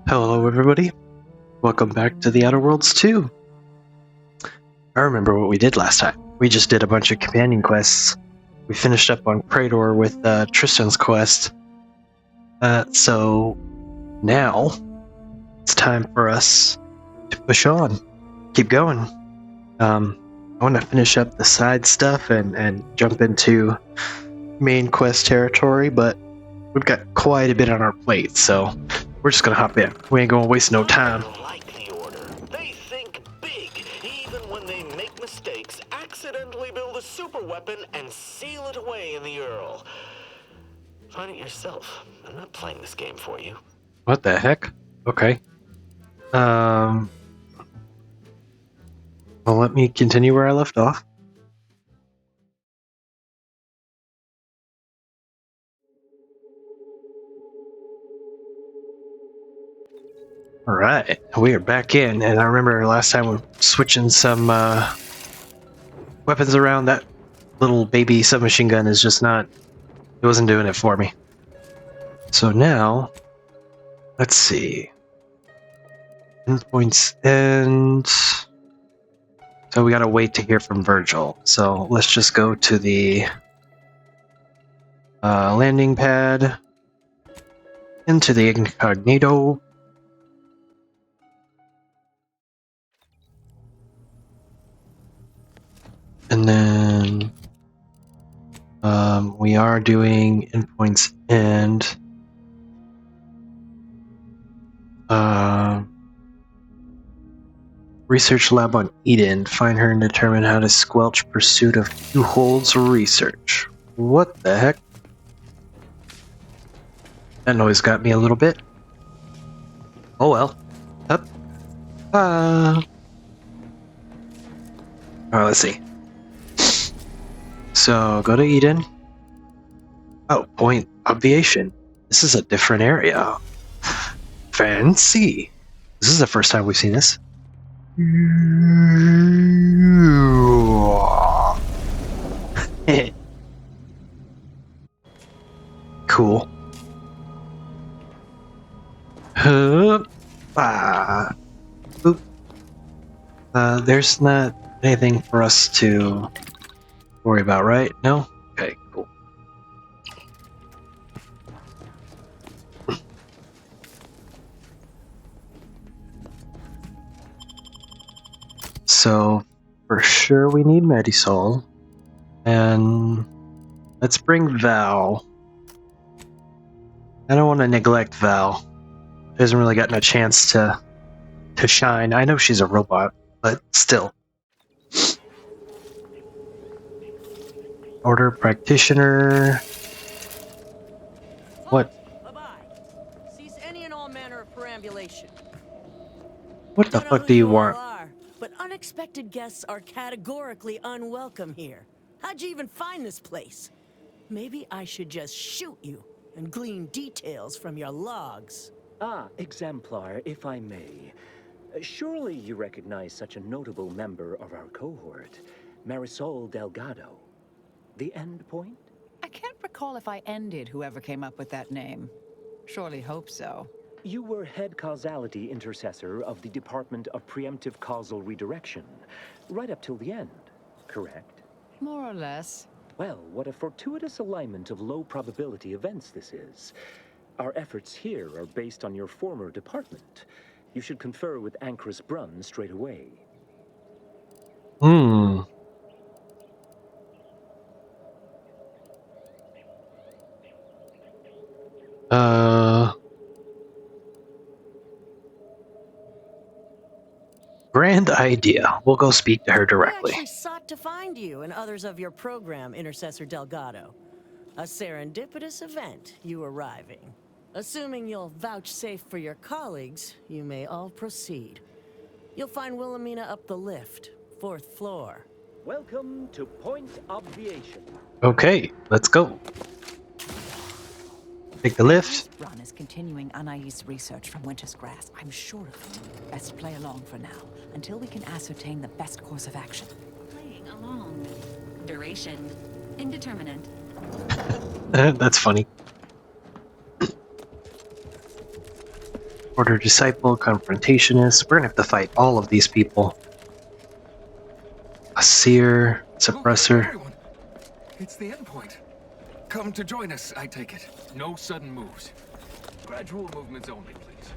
Hello everybody, welcome back to the Outer Worlds 2. I remember what we did last time. We just did a bunch of companion quests. We finished up on Praetor with Tristan's quest. So now it's time for us to push on, keep going. I want to finish up the side stuff and jump into main quest territory, but we've got quite a bit on our plate, so we're just gonna hop in. We ain't gonna waste no time. They think big, even when they make mistakes, accidentally build a super weapon and seal it away in the Earl. Find it yourself. I'm not playing this game for you. What the heck? Okay. Well, let me continue where I left off. Alright, we are back in, and I remember last time we were switching some weapons around. That little baby submachine gun is just not, it wasn't doing it for me. So now, let's see. Endpoints end. So we gotta wait to hear from Virgil. So let's just go to the landing pad, into the incognito. And then we are doing endpoints end. Research lab on Eden. Find her and determine how to squelch pursuit of Q-Hold's research. What the heck? That noise got me a little bit. Oh well. Up. Alright, let's see. So, go to Eden. Oh, point obviation. This is a different area. Fancy. This is the first time we've seen this. Cool. Boop. There's not anything for us to worry about, right? No? Okay, cool. So, for sure we need Medisol. And let's bring Val. I don't want to neglect Val. She hasn't really gotten a chance to shine. I know she's a robot, but still. Order practitioner. What? Cease any and all manner of perambulation. What the fuck do you want? But unexpected guests are categorically unwelcome here. How'd you even find this place? Maybe I should just shoot you and glean details from your logs. Ah, Exemplar, if I may. Surely you recognize such a notable member of our cohort, Marisol Delgado. The Endpoint? I can't recall if I ended whoever came up with that name. Surely hope so. You were head causality intercessor of the Department of Preemptive Causal Redirection, right up till the end, correct? More or less. Well, what a fortuitous alignment of low probability events this is. Our efforts here are based on your former department. You should confer with Ancrus Brunn straight away. Grand idea. We'll go speak to her directly. I actually sought to find you and others of your program, Intercessor Delgado. A serendipitous event, you arriving. Assuming you'll vouchsafe for your colleagues, you may all proceed. You'll find Wilhelmina up the lift, 4th floor. Welcome to Point Obviation. Okay, let's go. Take the lift. Brunn is continuing Anais' research from Winter's Grass. I'm sure of it. Best play along for now, until we can ascertain the best course of action. Playing along. Duration indeterminate. That's funny. Order Disciple, Confrontationist. We're gonna have to fight all of these people. A Seer, Suppressor. Everyone, it's the endpoint. Come to join us, I take it. No sudden moves. Gradual movements only, please.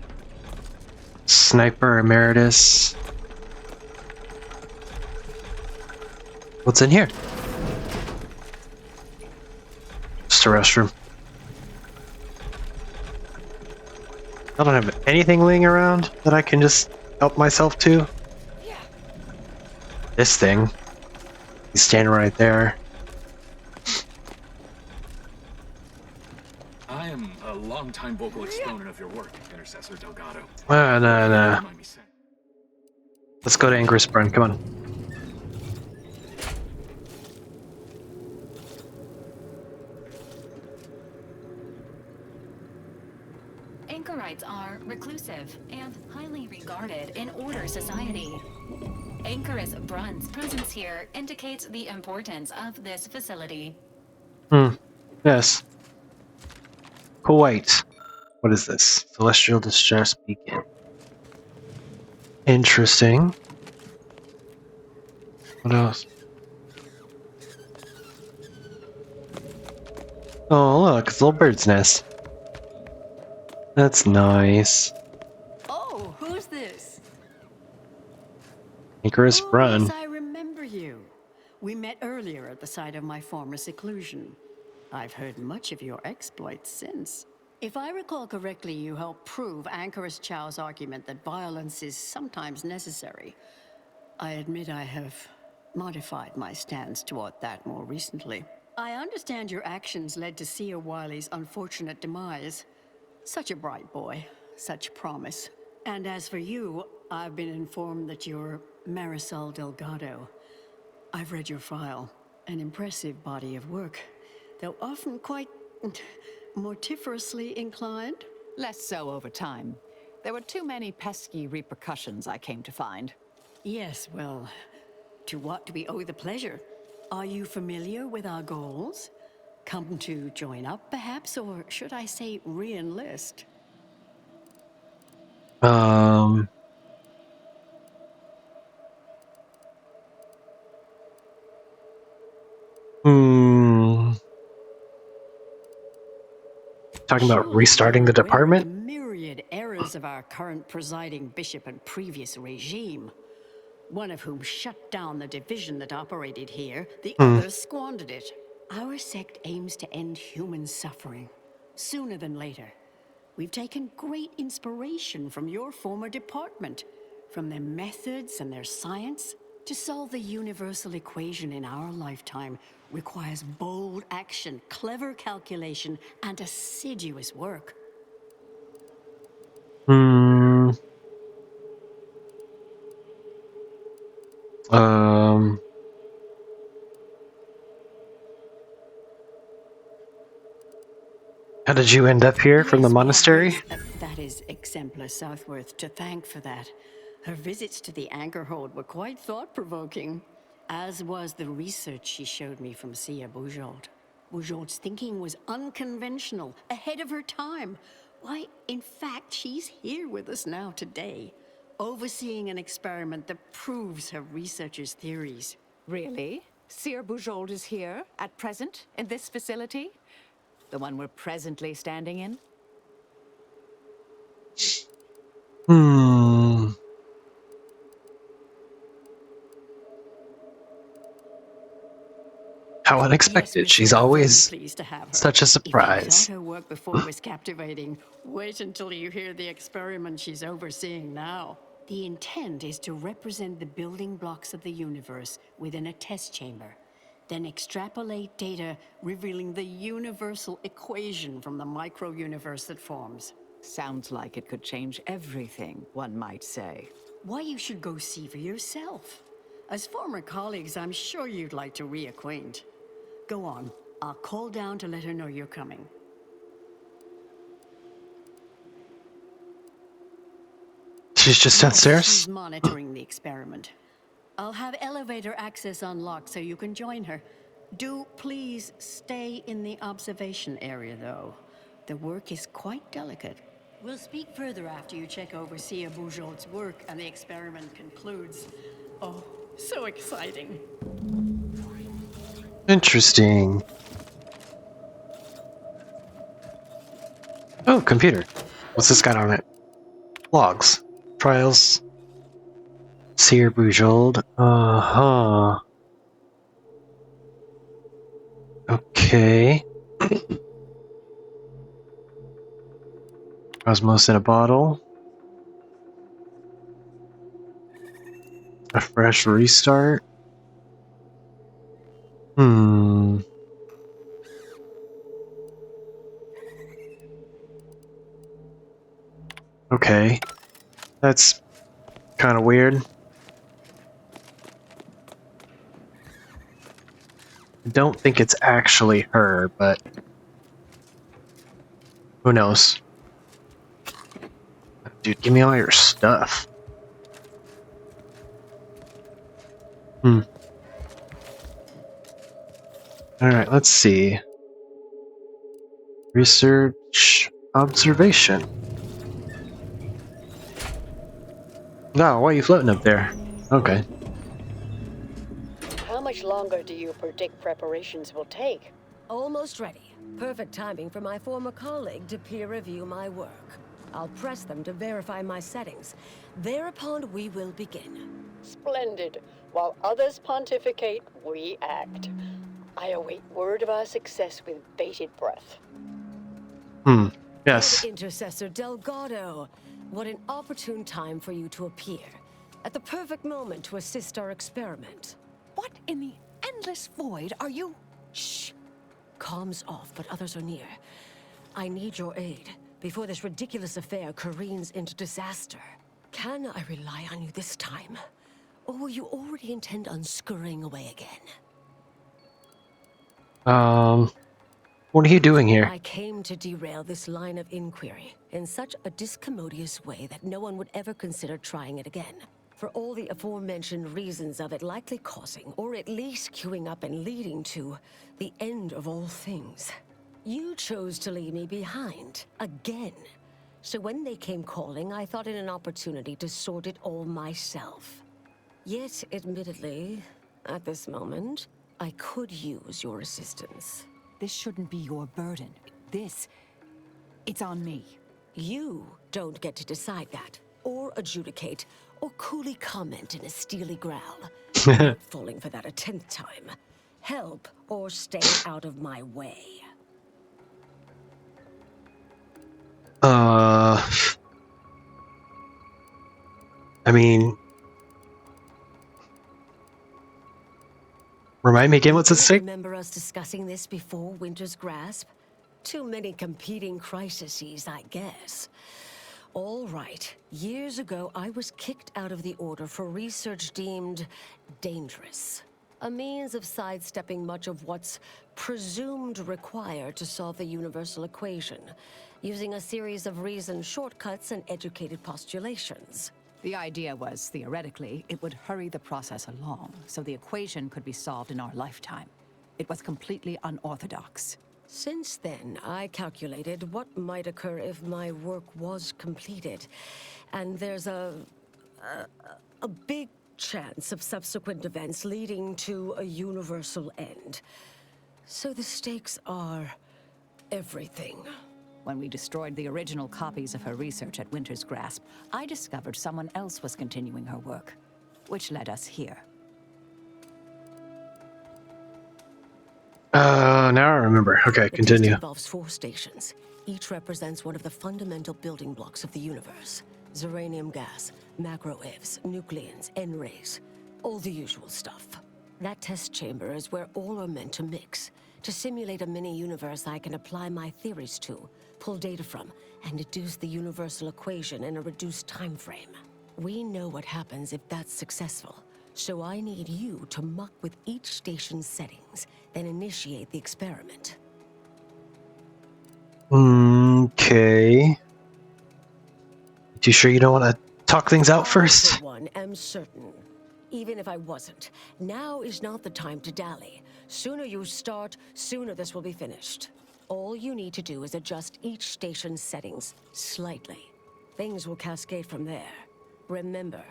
Sniper Emeritus. What's in here? Just a restroom. I don't have anything laying around that I can just help myself to. This thing. He's standing right there. I am a long-time vocal exponent of your work, Intercessor Delgado. No. Don't mind me saying. Let's go to Anchor's Brun. Come on. Anchorites are reclusive and highly regarded in Order society. Anchorus Brun's presence here indicates the importance of this facility. Yes. Kuwait. What is this? Celestial Distress Beacon. Interesting. What else? Oh, look, it's a little bird's nest. That's nice. Oh, who's this? Anchorus Brun. Yes, I remember you. We met earlier at the site of my former seclusion. I've heard much of your exploits since. If I recall correctly, you helped prove Anchorus Chow's argument that violence is sometimes necessary. I admit I have modified my stance toward that more recently. I understand your actions led to Seer Wiley's unfortunate demise. Such a bright boy, such promise. And as for you, I've been informed that you're Marisol Delgado. I've read your file, an impressive body of work, though often quite mortiferously inclined. Less so over time. There were too many pesky repercussions, I came to find. Yes, well, to what do we owe the pleasure? Are you familiar with our goals? Come to join up, perhaps, or should I say re-enlist? Talking about restarting the Surely you're aware of department? the myriad errors of our current presiding bishop and previous regime. One of whom shut down the division that operated here, the other squandered it. Our sect aims to end human suffering, sooner than later. We've taken great inspiration from your former department, from their methods and their science. To solve the universal equation in our lifetime requires bold action, clever calculation, and assiduous work. How did you end up here from the Yes, well, monastery? that is Exemplar Southworth to thank for that. Her visits to the Anchor Hold were quite thought-provoking, as was the research she showed me from Sia Bujold. Bujold's thinking was unconventional, ahead of her time. Why, in fact, she's here with us now today, overseeing an experiment that proves her researcher's theories. Really? Seer Bujold is here, at present, in this facility? The one we're presently standing in? How Yes, unexpected. Mr. She's I'm very always pleased to have her. such a If you surprise. thought her work before was captivating, wait until you hear the experiment she's overseeing now. The intent is to represent the building blocks of the universe within a test chamber, then extrapolate data revealing the universal equation from the micro-universe that forms. Sounds like it could change everything, one might say. Why, you should go see for yourself. As former colleagues, I'm sure you'd like to reacquaint. Go on. I'll call down to let her know you're coming. She's just Yes, downstairs? she's monitoring the experiment. I'll have elevator access unlocked so you can join her. Do please stay in the observation area, though. The work is quite delicate. We'll speak further after you check over Sia Bujold's work and the experiment concludes. Oh, so exciting. Interesting. Oh, computer. What's this got on it? Logs. Trials. Seer Bujold. Uh-huh. Okay. Osmos in a bottle. A fresh restart. Okay. That's kind of weird. I don't think it's actually her, but who knows? Dude, give me all your stuff. Alright, let's see. Research observation. Oh, why are you floating up there? Okay. How much longer do you predict preparations will take? Almost ready. Perfect timing for my former colleague to peer review my work. I'll press them to verify my settings. Thereupon, we will begin. Splendid. While others pontificate, we act. I await word of our success with bated breath. Yes. Intercessor Delgado, what an opportune time for you to appear. At the perfect moment to assist our experiment. What in the endless void are you? Shh. Comms off, but others are near. I need your aid before this ridiculous affair careens into disaster. Can I rely on you this time? Or will you already intend on scurrying away again? What are you doing here? I came to derail this line of inquiry in such a discommodious way that no one would ever consider trying it again. For all the aforementioned reasons of it likely causing, or at least queuing up and leading to, the end of all things. You chose to leave me behind, again. So when they came calling, I thought it an opportunity to sort it all myself. Yet, admittedly, at this moment, I could use your assistance. This shouldn't be your burden. It's on me. You don't get to decide that, or adjudicate, or coolly comment in a steely growl. Falling for that a 10th time. Help, or stay out of my way. I mean... Remind me again, what's at stake? Remember us discussing this before Winter's Grasp? Too many competing crises, I guess. All right. Years ago, I was kicked out of the Order for research deemed dangerous. A means of sidestepping much of what's presumed required to solve the universal equation, using a series of reasoned shortcuts and educated postulations. The idea was, theoretically, it would hurry the process along, so the equation could be solved in our lifetime. It was completely unorthodox. Since then, I calculated what might occur if my work was completed. And there's a big chance of subsequent events leading to a universal end. So the stakes are everything. When we destroyed the original copies of her research at Winter's Grasp, I discovered someone else was continuing her work, which led us here. Now I remember. Okay, The continue. test involves 4 stations. Each represents one of the fundamental building blocks of the universe. Zeranium gas, macro-evs, nucleons, N-rays. All the usual stuff. That test chamber is where all are meant to mix. To simulate a mini-universe I can apply my theories to, pull data from, and deduce the universal equation in a reduced time frame. We know what happens if that's successful. So I need you to muck with each station's settings, then initiate the experiment. Okay. You sure you don't want to talk things out I, first? for one, am certain. Even if I wasn't, now is not the time to dally. Sooner you start, sooner this will be finished. All you need to do is adjust each station's settings slightly. Things will cascade from there. Remember,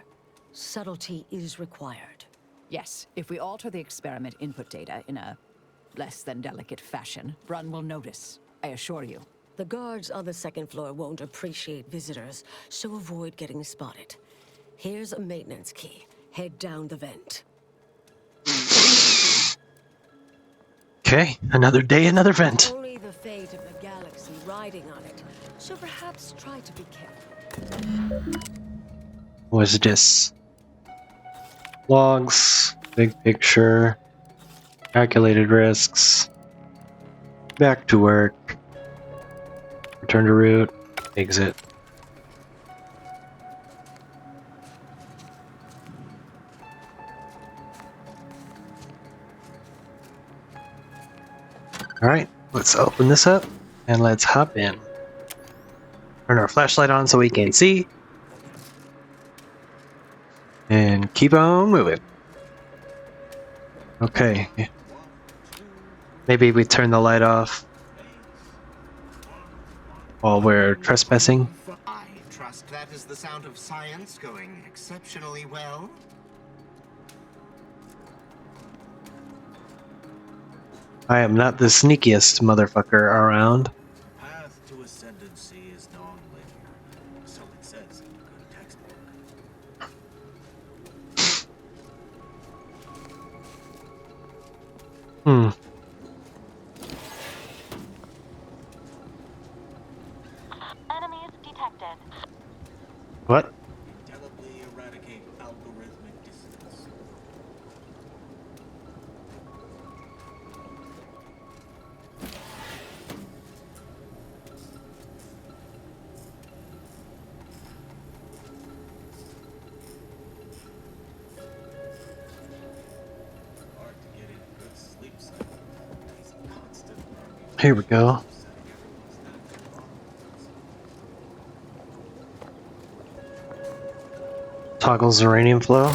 subtlety is required. Yes, if we alter the experiment input data in a less than delicate fashion, Brunn will notice, I assure you. The guards on the second floor won't appreciate visitors, so avoid getting spotted. Here's a maintenance key. Head down the vent. Okay, another day, another vent. Only the fate of the galaxy riding on it, so perhaps try to be careful. Was this? Logs, big picture, calculated risks, back to work, return to route, exit. Alright, let's open this up and let's hop in. Turn our flashlight on so we can see. And keep on moving. Okay. Maybe we turn the light off while we're trespassing. I trust that is the sound of science going exceptionally well. I am not the sneakiest motherfucker around. Path to ascendancy is non-linear, so it says in a good textbook. Enemies detected. What? Indelibly eradicate algorithmic distance. Hard to get in a good sleep cycle. These constant Here we go. Toggles uranium flow.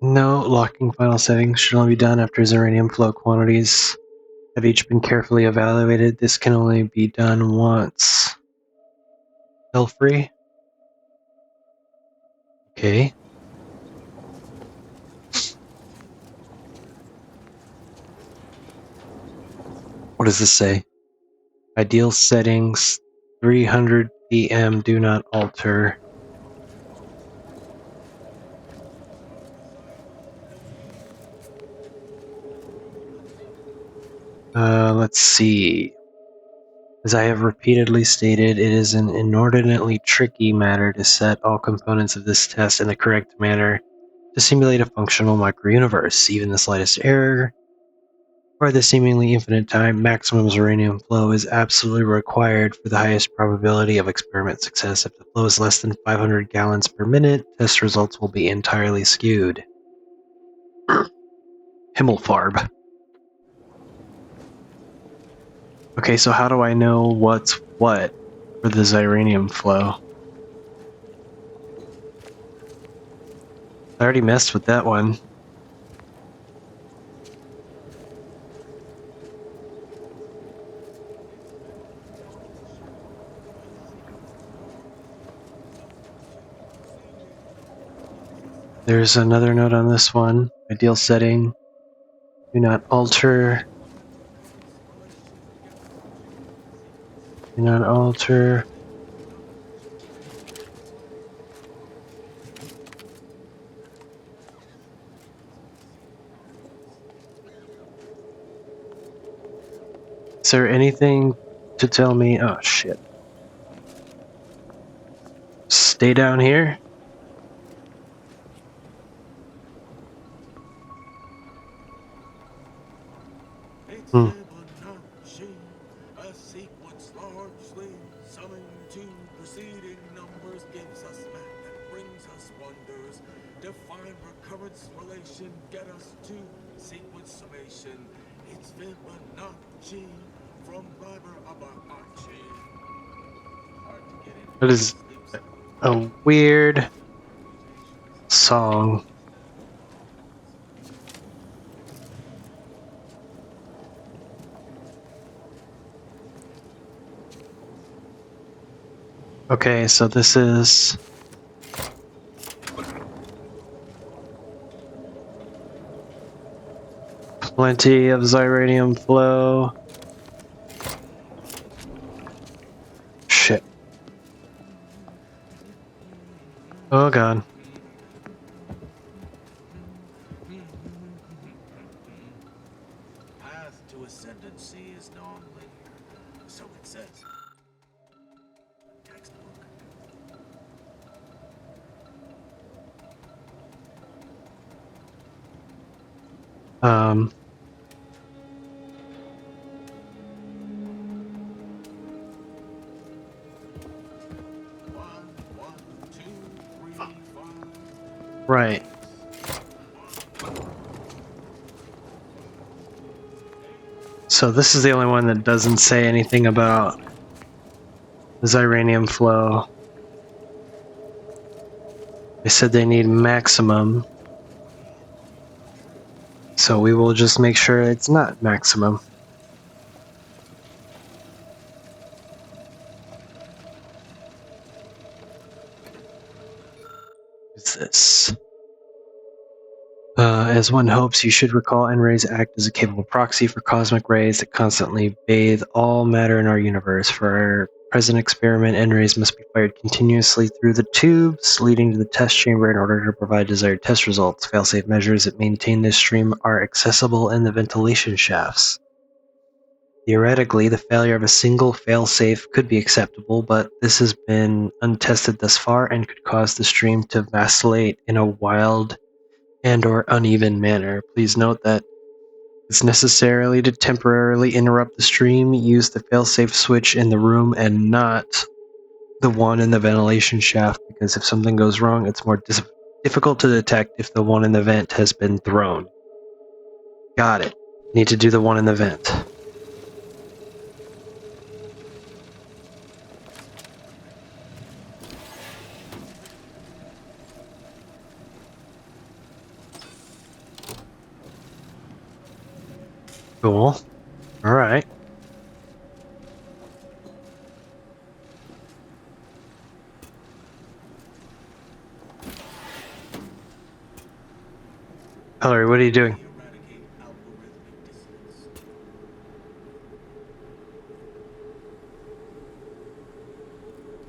No, locking final settings should only be done after uranium flow quantities have each been carefully evaluated. This can only be done once. Feel free. Okay. What does this say? Ideal settings 300 PM, do not alter. Let's see. As I have repeatedly stated, it is an inordinately tricky matter to set all components of this test in the correct manner to simulate a functional microuniverse. Even the slightest error, or the seemingly infinite time maximum uranium flow is absolutely required for the highest probability of experiment success. If the flow is less than 500 gallons per minute, test results will be entirely skewed. Himmelfarb. Okay, so how do I know what's what for the uranium flow? I already messed with that one. There's another note on this one. Ideal setting. Do not alter. Do not alter. Is there anything to tell me? Oh shit. Stay down here? A sequence largely summoned to preceding numbers gives us math that brings us wonders. Define recurrence relation, get us to sequence summation. It's Fibonacci. from Viber Abahachi. Hard to get in. That is a weird song. Okay, so this is plenty of Zyranium flow. Shit. Oh god. Path to ascendancy is non-linear, so it says. Textbook. Um. One, two, 3, 5. Right. So this is the only one that doesn't say anything about Zyranium flow. They said they need maximum. So we will just make sure it's not maximum. What's this? As one hopes, you should recall N-rays act as a capable proxy for cosmic rays that constantly bathe all matter in our universe. For our present experiment, N-rays must be fired continuously through the tubes leading to the test chamber in order to provide desired test results. Failsafe measures that maintain this stream are accessible in the ventilation shafts. Theoretically, the failure of a single failsafe could be acceptable, but this has been untested thus far and could cause the stream to vacillate in a wild and/or uneven manner. Please note that it's necessarily to temporarily interrupt the stream. Use the failsafe switch in the room and not the one in the ventilation shaft, because if something goes wrong, it's more difficult to detect if the one in the vent has been thrown. Got it. Need to do the one in the vent. Cool. Alright. Ellery, what are you doing? Eradicate algorithmic dissonance.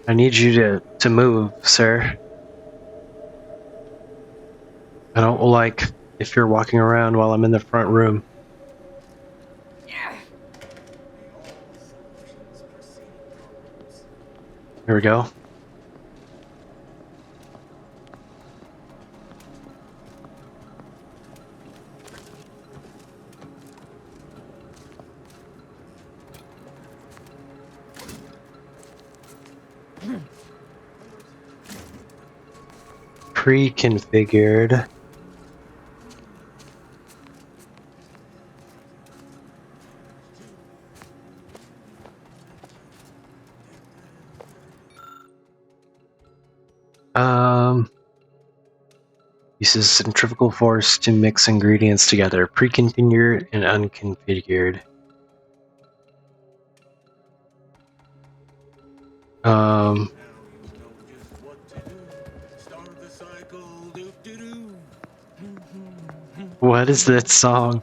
I need you to move, sir. I don't like if you're walking around while I'm in the front room. Here we go. Pre-configured. Uses centrifugal force to mix ingredients together. Pre-configured and unconfigured. Now you know just what to do. Start the cycle. Do-do-do. What is that song?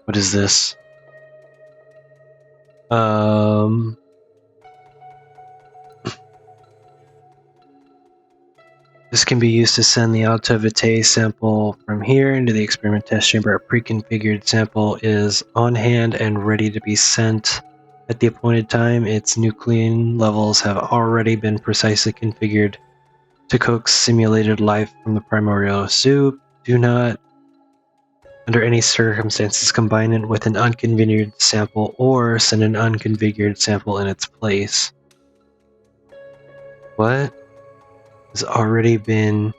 What is this? This can be used to send the Alta Vitae sample from here into the experiment test chamber. A pre-configured sample is on hand and ready to be sent at the appointed time. Its nucleon levels have already been precisely configured to coax simulated life from the primordial soup. Do not, under any circumstances, combine it with an unconfigured sample or send an unconfigured sample in its place. What? Has already been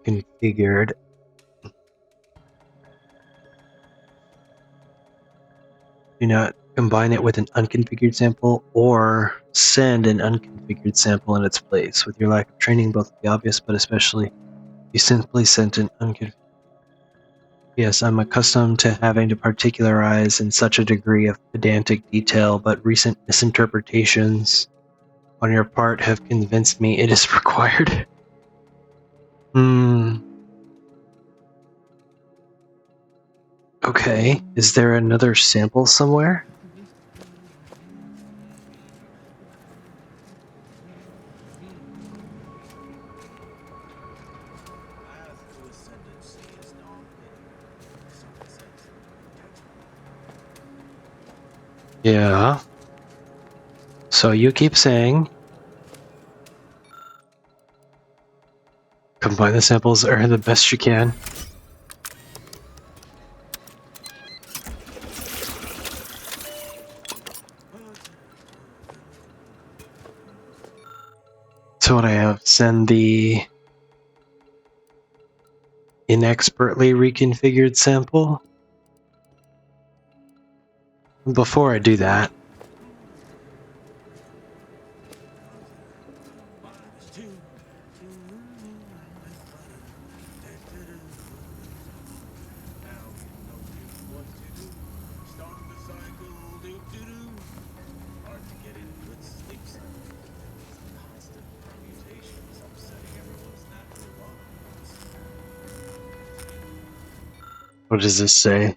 configured. Do not combine it with an unconfigured sample or send an unconfigured sample in its place. With your lack of training, both would be obvious, but especially you simply sent an unconfigured. Yes, I'm accustomed to having to particularize in such a degree of pedantic detail, but recent misinterpretations on your part have convinced me it is required. Okay, is there another sample somewhere? Yeah. So you keep saying combine the samples or the best you can. So what I have, send the inexpertly reconfigured sample. Before I do that, what does this say?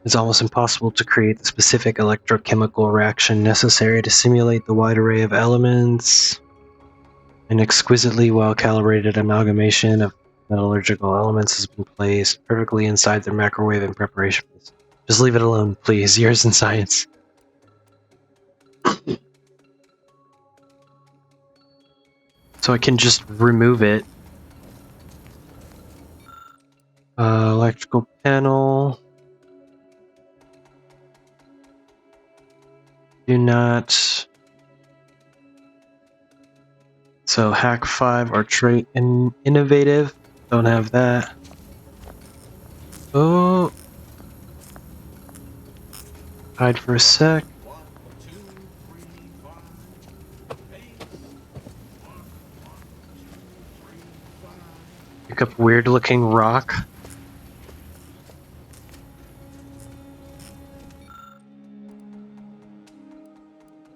It's almost impossible to create the specific electrochemical reaction necessary to simulate the wide array of elements. An exquisitely well-calibrated amalgamation of metallurgical elements has been placed perfectly inside the microwave in preparation for this. Just leave it alone, please. Years in science. So I can just remove it. Electrical panel. Do not. So hack 5 or trait innovative. Don't have that. Oh. Hide for a sec. Pick up weird looking rock.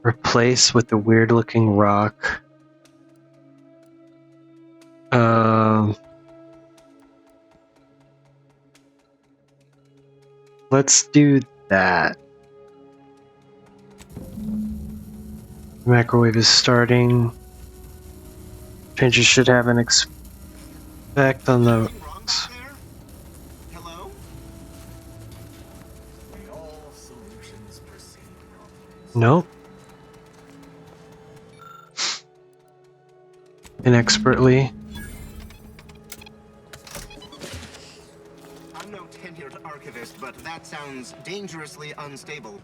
Replace with the weird looking rock. Let's do that. The microwave is starting. Changes should have an effect on the. Hello? Nope. Inexpertly. I'm no tenured archivist, but that sounds dangerously unstable.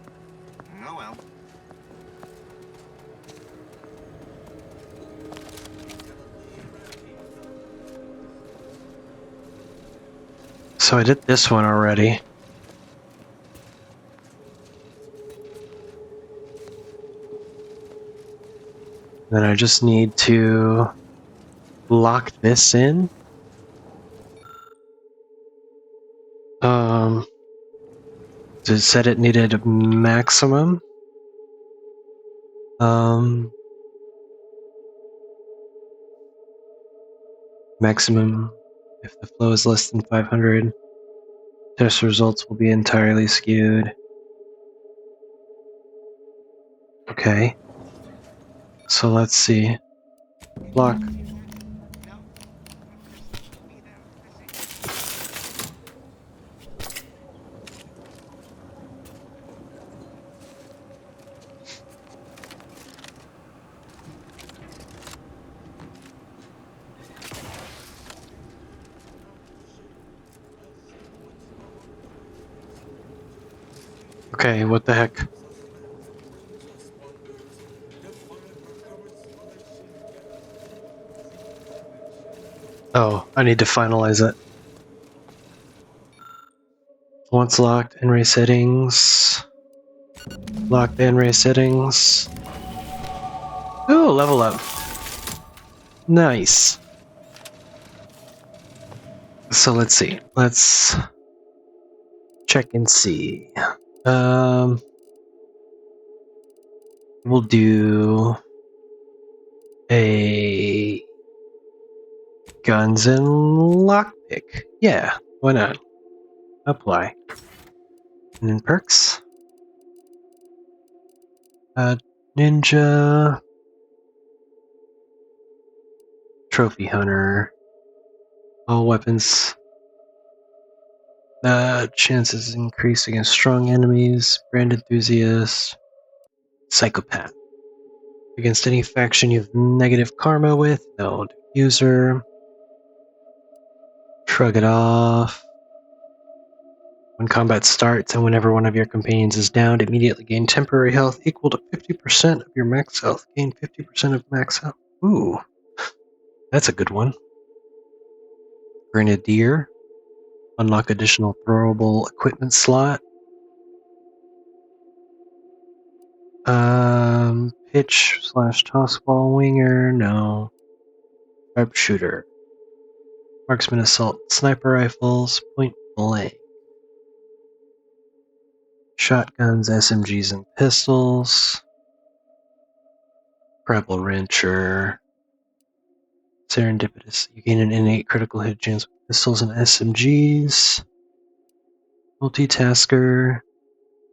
Oh well. So I did this one already. Then I just need to lock this in. It said it needed a maximum. Maximum if the flow is less than 500. Test results will be entirely skewed. Okay. So let's see. Lock. Okay, what the heck? Oh, I need to finalize it. Once locked, N-ray settings. Lock the N-ray settings. Ooh, level up. Nice. So let's see. Let's check and see. We'll do a guns and lockpick. Yeah, why not? Apply. And then perks. Ninja. Trophy hunter. All weapons. Chances increase against strong enemies. Brand enthusiast. Psychopath. Against any faction you have negative karma with. No. User. Shrug it off. When combat starts and whenever one of your companions is downed, immediately gain temporary health equal to 50% of your max health. Gain 50% of max health. Ooh. That's a good one. Grenadier. Unlock additional throwable equipment slot. Pitch / tossball winger. No. Sharpshooter. Marksman assault. Sniper rifles. Point blank. Shotguns, SMGs, and pistols. Grapple wrencher. Serendipitous. You gain an innate critical hit chance with pistols and SMGs. Multitasker.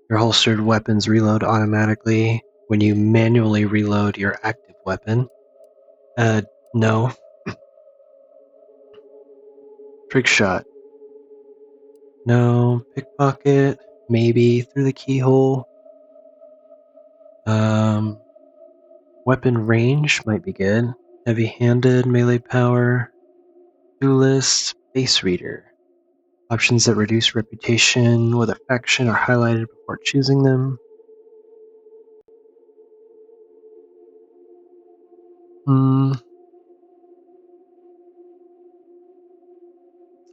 Your holstered weapons reload automatically when you manually reload your active weapon. No. Trick shot. No. Pickpocket. Maybe through the keyhole. Weapon range might be good. Heavy-handed, melee power. Duelist, base reader. Options that reduce reputation with a faction are highlighted before choosing them.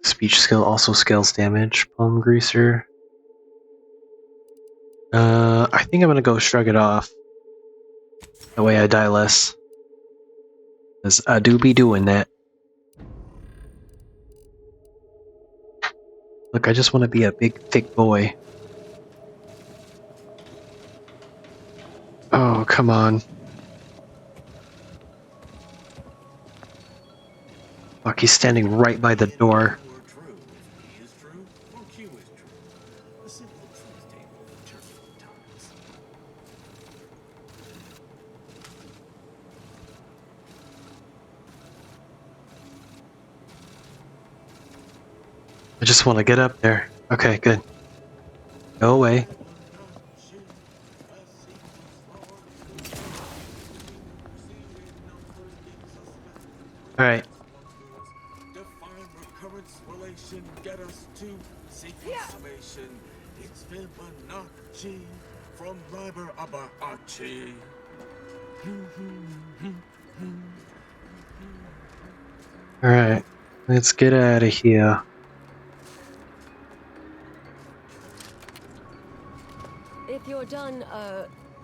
Speech skill also scales damage. Palm greaser. I think I'm gonna go shrug it off. That way I die less. Because I do be doing that. Look, I just want to be a big, thick boy. Oh, come on. Fuck, he's standing right by the door. I just want to get up there. Okay, good. Go away. Alright. Define recurrence relation, get us to sequence summation. It's Fibonacci from Liber Abachi. Alright. Let's get out of here. If you're done,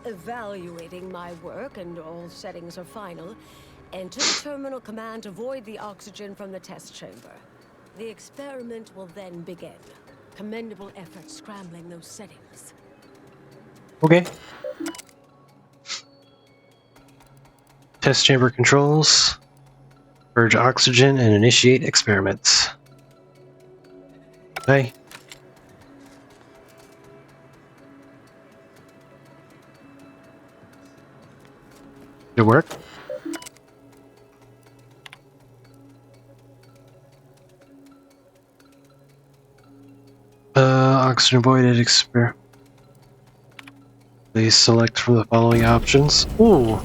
evaluating my work and all settings are final, enter the terminal command to void the oxygen from the test chamber. The experiment will then begin. Commendable effort scrambling those settings. Okay. Test chamber controls. Purge oxygen and initiate experiments. Okay. Did it work? Oxygen voided experiment. Please select from the following options. Ooh.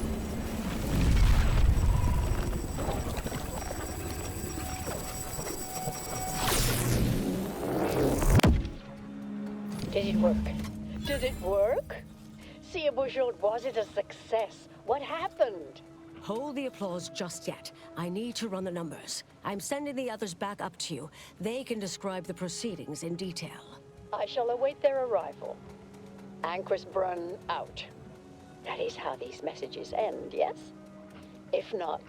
Did it work? Did it work? See, Bujold, was it a success? What happened? Hold the applause just yet. I need to run the numbers. I'm sending the others back up to you. They can describe the proceedings in detail. I shall await their arrival. Anchor's Brun out. That is how these messages end, yes? If not,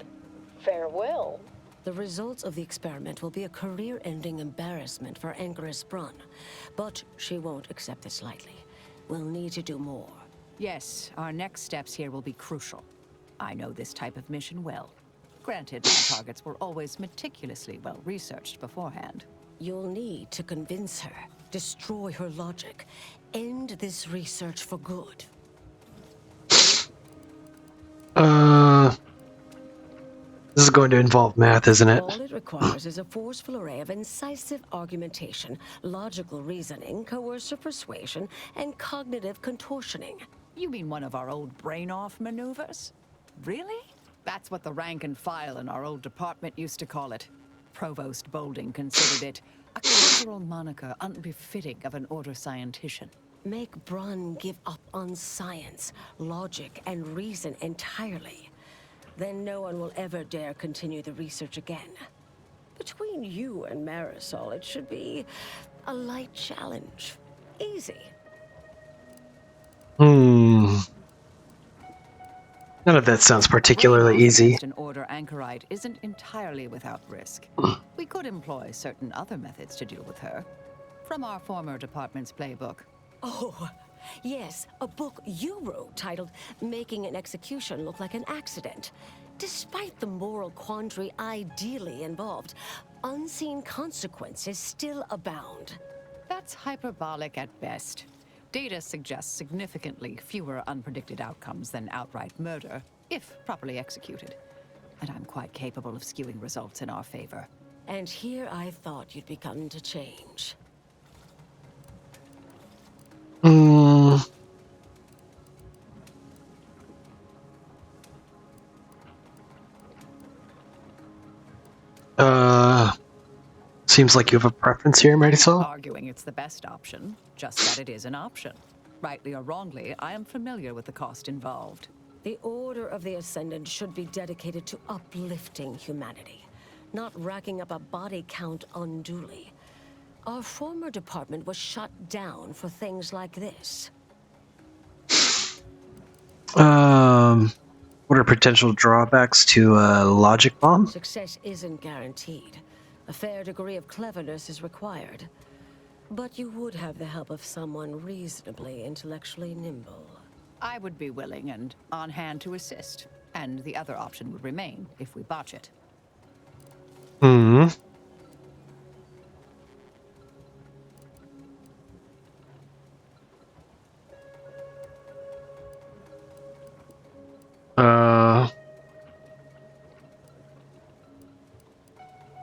farewell. The results of the experiment will be a career-ending embarrassment for Anchoress Brun. But she won't accept this lightly. We'll need to do more. Yes, our next steps here will be crucial. I know this type of mission well. Granted, my targets were always meticulously well-researched beforehand. You'll need to convince her, destroy her logic, end this research for good. This is going to involve math, isn't it? All it requires is a forceful array of incisive argumentation, logical reasoning, coercive persuasion, and cognitive contortioning. You mean one of our old brain-off maneuvers? Really? That's what the rank and file in our old department used to call it. Provost Bolding considered it a cultural moniker unbefitting of an order scientician. Make Brun give up on science, logic, and reason entirely. Then no one will ever dare continue the research again. Between you and Marisol, it should be a light challenge. Easy. None of that sounds particularly easy. An order anchorite isn't entirely without risk. We could employ certain other methods to deal with her. From our former department's playbook. Oh, yes, a book you wrote titled Making an Execution Look Like an Accident. Despite the moral quandary ideally involved, unseen consequences still abound. That's hyperbolic at best. Data suggests significantly fewer unpredicted outcomes than outright murder, if properly executed. And I'm quite capable of skewing results in our favor. And here I thought you'd begun to change. Seems like you have a preference here, Marisol. Arguing it's the best option, just that it is an option. Rightly or wrongly, I am familiar with the cost involved. The Order of the Ascendant should be dedicated to uplifting humanity, not racking up a body count unduly. Our former department was shut down for things like this. What are potential drawbacks to a logic bomb? Success isn't guaranteed. A fair degree of cleverness is required. But you would have the help of someone reasonably intellectually nimble. I would be willing and on hand to assist, and the other option would remain if we botch it.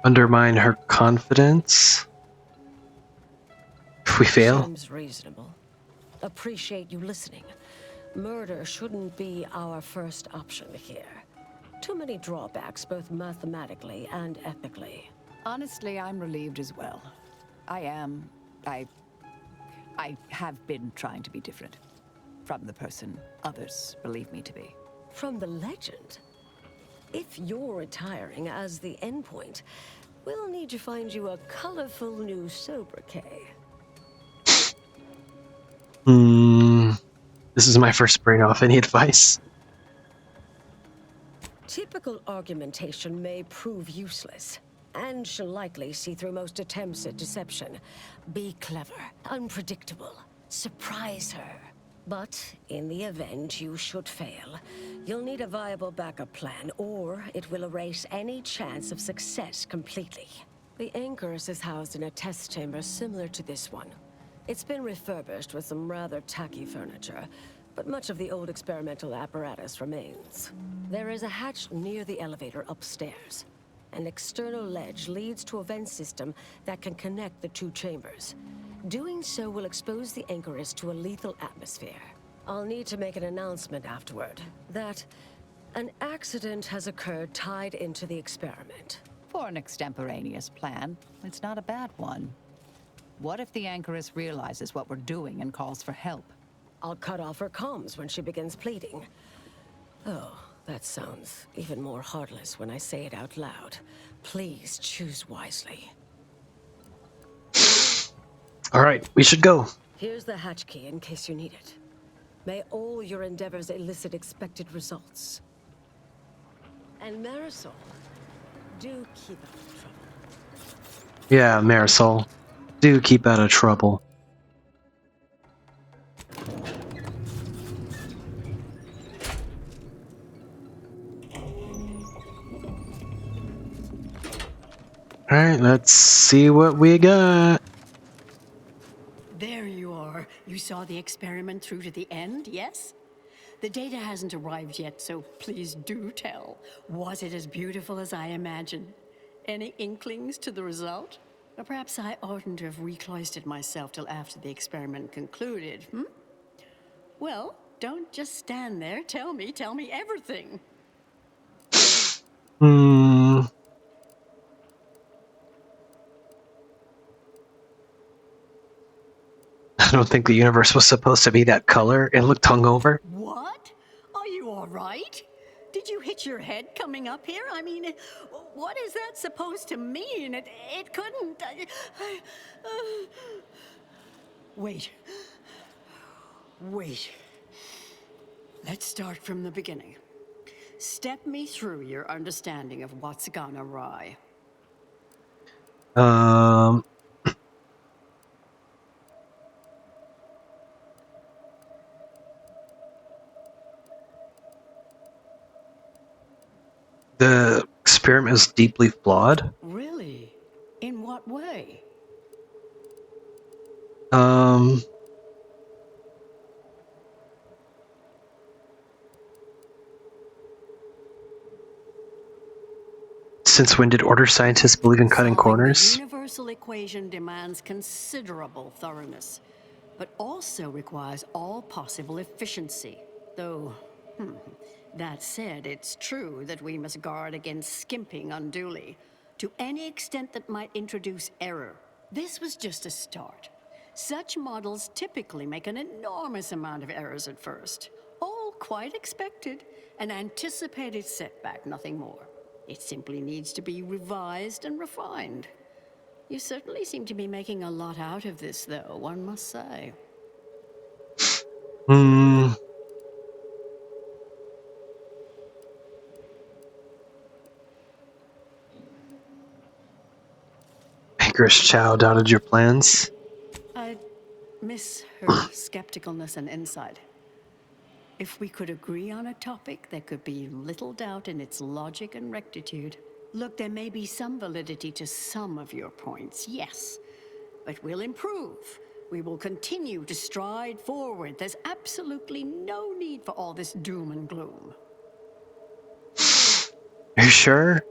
Undermine her confidence. If we fail. Seems reasonable. Appreciate you listening. Murder shouldn't be our first option here. Too many drawbacks, both mathematically and ethically. Honestly, I'm relieved as well. I have been trying to be different. From the person others believe me to be. From the legend? If you're retiring as the endpoint, we'll need to find you a colorful new sobriquet. This is my first brain off. Any advice? Typical argumentation may prove useless, and she'll likely see through most attempts at deception. Be clever, unpredictable, surprise her. But in the event you should fail, you'll need a viable backup plan, or it will erase any chance of success completely. The Anchoress is housed in a test chamber similar to this one. It's been refurbished with some rather tacky furniture, but much of the old experimental apparatus remains. There is a hatch near the elevator upstairs. An external ledge leads to a vent system that can connect the two chambers. Doing so will expose the Anchoress to a lethal atmosphere. I'll need to make an announcement afterward that an accident has occurred tied into the experiment. For an extemporaneous plan, it's not a bad one. What if the Anchoress realizes what we're doing and calls for help? I'll cut off her comms when she begins pleading. Oh, That sounds even more heartless when I say it out loud. Please choose wisely. All right, we should go. Here's the hatch key in case you need it. May all your endeavors elicit expected results. And Marisol, do keep out of trouble. Yeah, Marisol, do keep out of trouble. Alright, let's see what we got. There you are. You saw the experiment through to the end, yes? The data hasn't arrived yet, so please do tell. Was it as beautiful as I imagined? Any inklings to the result? Or perhaps I oughtn't to have recloistered myself till after the experiment concluded, Well, don't just stand there. Tell me everything. I don't think the universe was supposed to be that color. It looked hungover. What? Are you all right? Did you hit your head coming up here? I mean, what is that supposed to mean? It couldn't... Wait. Let's start from the beginning. Step me through your understanding of what's gone awry. The experiment is deeply flawed. Really? In what way? Since when did order scientists believe in cutting corners? The universal equation demands considerable thoroughness, but also requires all possible efficiency. Though, that said, it's true that we must guard against skimping unduly, to any extent that might introduce error. This was just a start. Such models typically make an enormous amount of errors at first. All quite expected, an anticipated setback, nothing more. It simply needs to be revised and refined. You certainly seem to be making a lot out of this, though, one must say. Anchoress Chow doubted your plans. I'd miss her skepticalness and insight. If we could agree on a topic, there could be little doubt in its logic and rectitude. Look, there may be some validity to some of your points, yes. But we'll improve. We will continue to stride forward. There's absolutely no need for all this doom and gloom. Are you sure?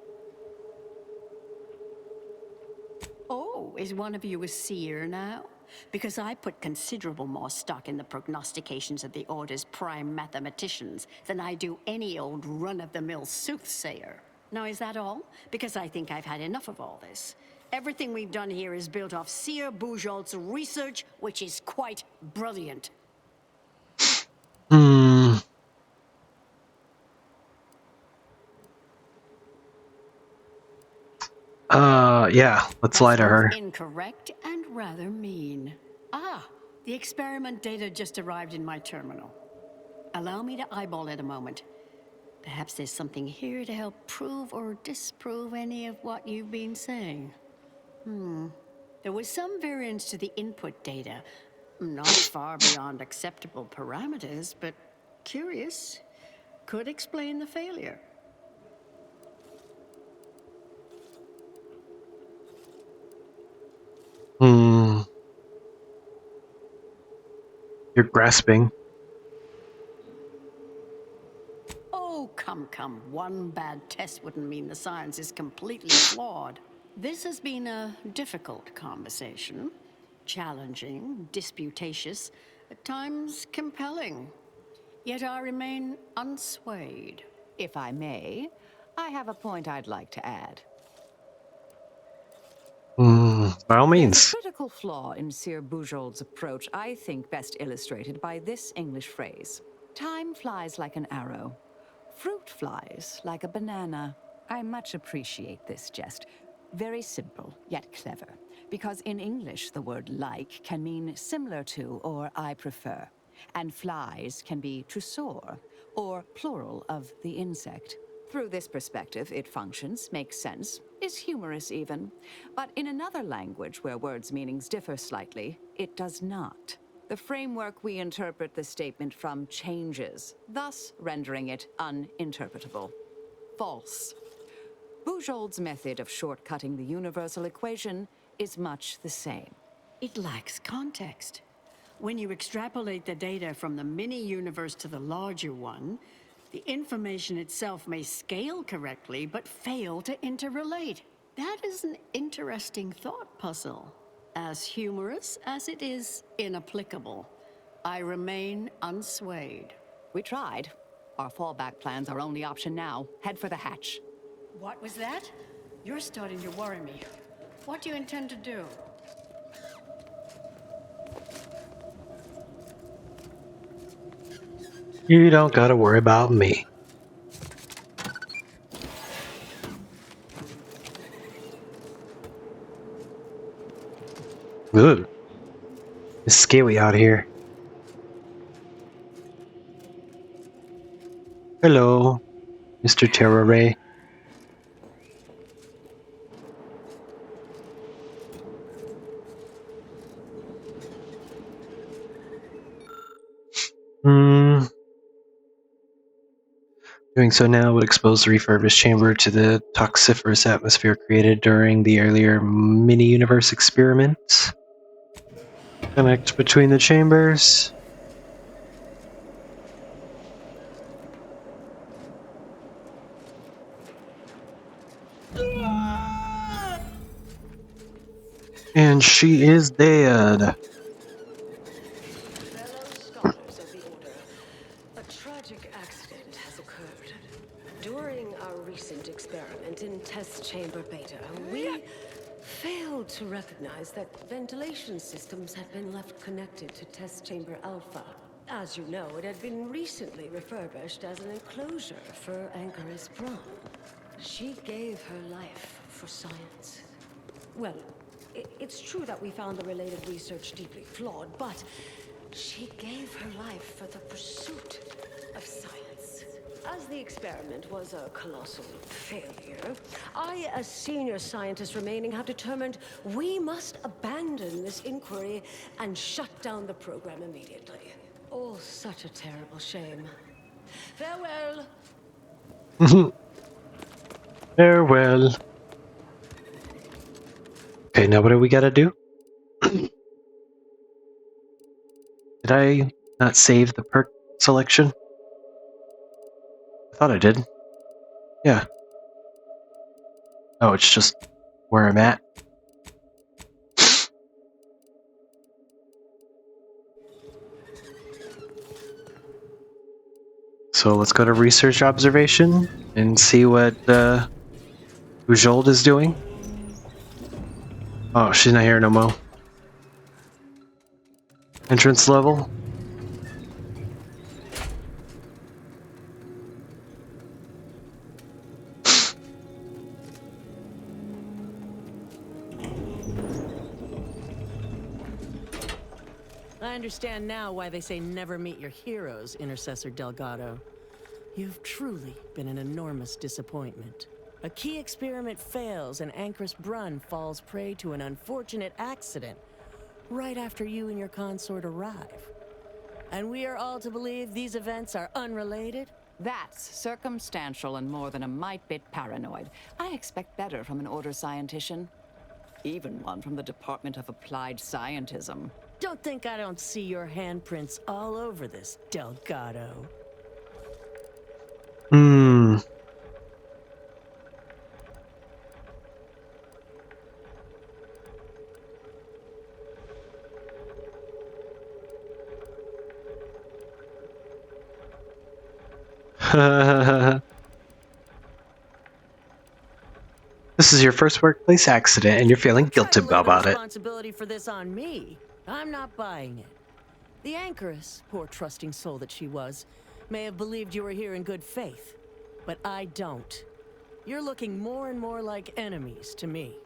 Oh, is one of you a seer now? Because I put considerable more stock in the prognostications of the Order's prime mathematicians than I do any old run-of-the-mill soothsayer. Now, is that all? Because I think I've had enough of all this. Everything we've done here is built off Seer Bujold's research, which is quite brilliant. Yeah, let's lie to her. Incorrect and rather mean. The experiment data just arrived in my terminal. Allow me to eyeball it a moment. Perhaps there's something here to help prove or disprove any of what you've been saying. There was some variance to the input data. Not far beyond acceptable parameters, but curious. Could explain the failure. You're grasping. Oh, come. One bad test wouldn't mean the science is completely flawed. This has been a difficult conversation. Challenging, disputatious, at times compelling. Yet I remain unswayed. If I may, I have a point I'd like to add. By all means. There's a critical flaw in Seer Bujold's approach, I think best illustrated by this English phrase. Time flies like an arrow. Fruit flies, like a banana. I much appreciate this jest. Very simple, yet clever. Because in English, the word like can mean similar to or I prefer. And flies can be to soar, or plural of the insect. Through this perspective, it functions, makes sense, is humorous even. But in another language where words' meanings differ slightly, it does not. The framework we interpret the statement from changes, thus rendering it uninterpretable. False. Bujold's method of shortcutting the universal equation is much the same. It lacks context. When you extrapolate the data from the mini-universe to the larger one, the information itself may scale correctly, but fail to interrelate. That is an interesting thought puzzle. As humorous as it is inapplicable. I remain unswayed. We tried. Our fallback plan's our only option now. Head for the hatch. What was that? You're starting to worry me. What do you intend to do? You don't gotta worry about me. Ugh. It's scary out here. Hello, Mr. Terra Ray. Doing so now would expose the refurbished chamber to the toxiferous atmosphere created during the earlier mini-universe experiments. Connect between the chambers. And she is dead. In test chamber beta, we failed to recognize that ventilation systems had been left connected to test chamber alpha. As you know, it had been recently refurbished as an enclosure for Ankaris Braun. She gave her life for science. Well, it's true that we found the related research deeply flawed, but she gave her life for the pursuit of science. As the experiment was a colossal failure, I, as senior scientist remaining, have determined we must abandon this inquiry and shut down the program immediately. Oh, such a terrible shame. Farewell. Farewell. Okay, now what do we gotta do? Did I not save the perk selection? I thought I did. Yeah. Oh, it's just where I'm at. So let's go to research observation and see what Bujold is doing. Oh, she's not here no more. Entrance level. I understand now why they say never meet your heroes, Intercessor Delgado. You've truly been an enormous disappointment. A key experiment fails and Ankaris Braun falls prey to an unfortunate accident right after you and your consort arrive. And we are all to believe these events are unrelated? That's circumstantial and more than a mite bit paranoid. I expect better from an Order scientician. Even one from the Department of Applied Scientism. Don't think I don't see your handprints all over this, Delgado. This is your first workplace accident and you're feeling guilty about it. Responsibility for this on me. I'm not buying it. The Ankaris, poor trusting soul that she was, may have believed you were here in good faith. but I don't. You're looking more and more like enemies to me.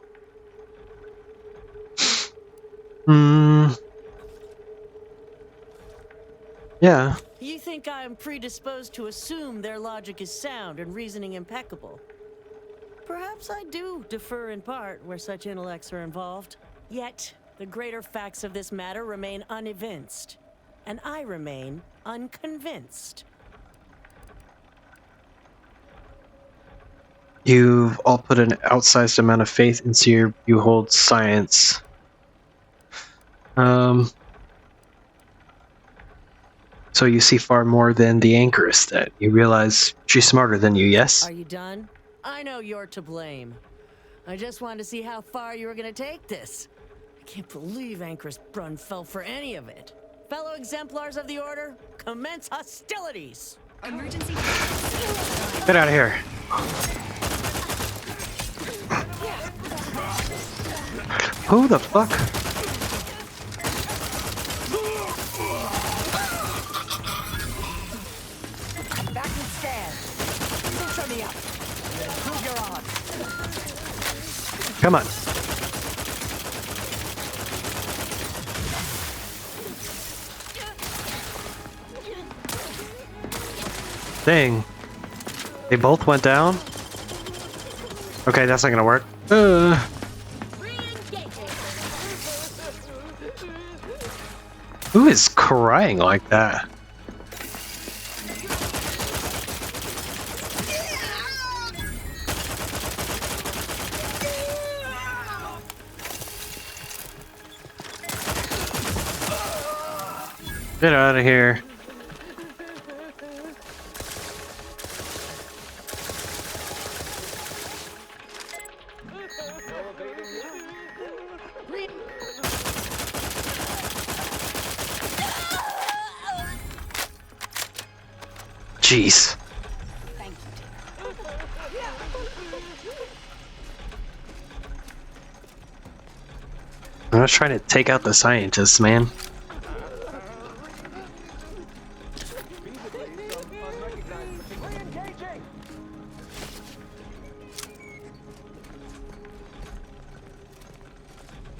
Yeah. You think I'm predisposed to assume their logic is sound and reasoning impeccable? Perhaps I do defer in part where such intellects are involved. Yet, the greater facts of this matter remain unevinced, and I remain unconvinced. You've all put an outsized amount of faith into you hold science. So you see far more than the Anchoress then. You realize she's smarter than you, yes? Are you done? I know you're to blame. I just wanted to see how far you were gonna take this. I can't believe Anchoress Brunn fell for any of it. Fellow exemplars of the Order, commence hostilities! Emergency. Get out of here. Who the fuck? Back and stand. Center me up. Improve your odds. Come on. Dang. They both went down? Okay, that's not gonna work. Who is crying like that? Get out of here. Jeez. I'm not trying to take out the scientists, man.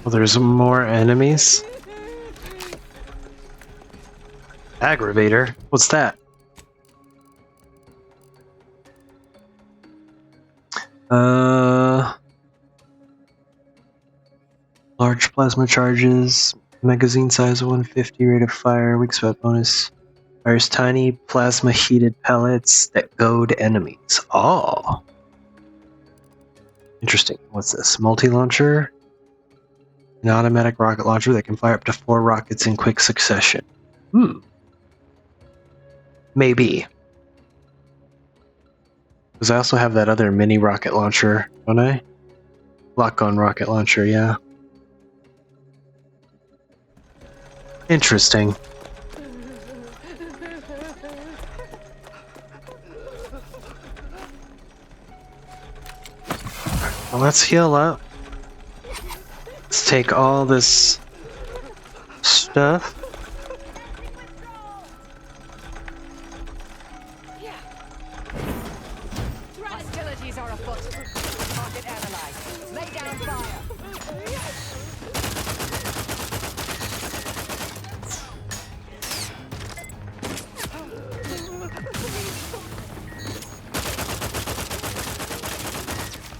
Well, there's more enemies. Aggravator? What's that? Large plasma charges, magazine size of 150, rate of fire, weak spot bonus. Fires tiny plasma heated pellets that goad enemies. Oh. Interesting. What's this? Multi-launcher? An automatic rocket launcher that can fire up to 4 rockets in quick succession. Maybe. Because I also have that other mini rocket launcher, don't I? Lock-on rocket launcher, yeah. Interesting. Well, let's heal up. Let's take all this stuff. Hostilities are afoot. Target analyzed. Lay down fire.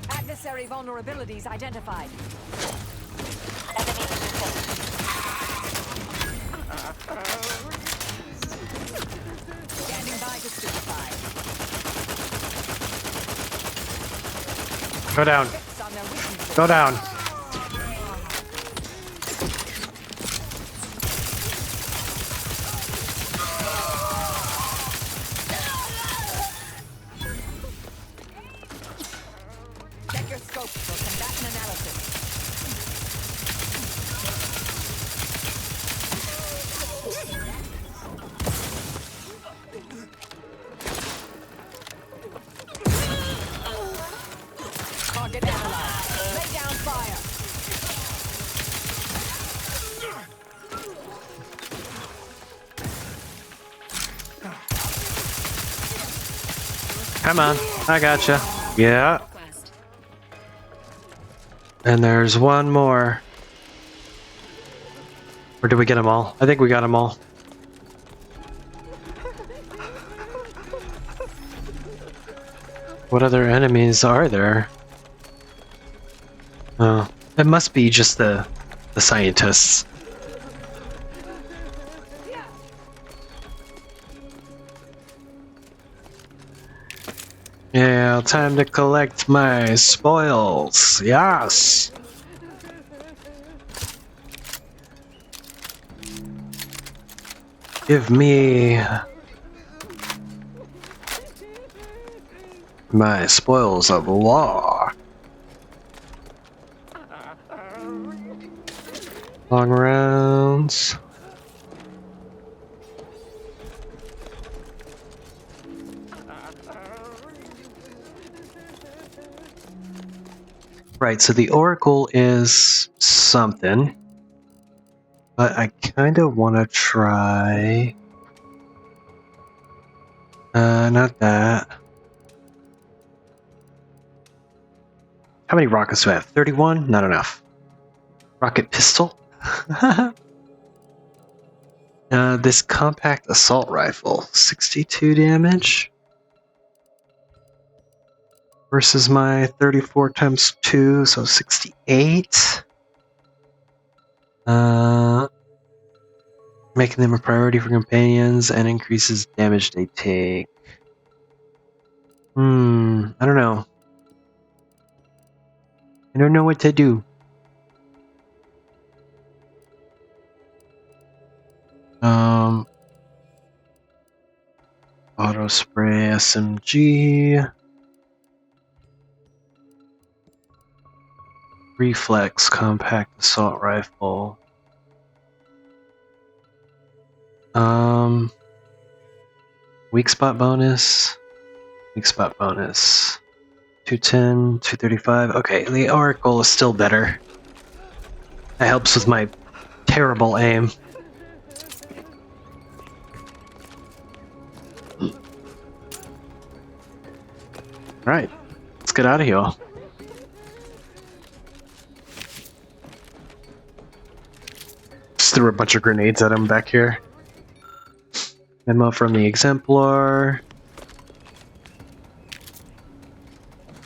Adversary vulnerabilities identified. Standing by to stupefy. Go down. Go down. Check your scope for combatant analysis. Target analyzed. Lay down fire. Come on, I gotcha. Yeah. And there's one more. Or did we get them all? I think we got them all. What other enemies are there? Oh, it must be just the scientists. Yeah, time to collect my spoils. Yes. Give me my spoils of war. Long rounds. Right, so the Oracle is something, but I kind of want to try... not that. How many rockets do I have? 31? Not enough. Rocket pistol? This compact assault rifle, 62 damage. Versus my 34 times 2, so 68. Making them a priority for companions and increases damage they take. I don't know. I don't know what to do. Auto spray SMG. Reflex compact assault rifle. Weak spot bonus. Weak spot bonus. 210, 235. Okay, the Oracle is still better. That helps with my terrible aim. Alright, let's get out of here. Just threw a bunch of grenades at him back here. Ammo from the Exemplar.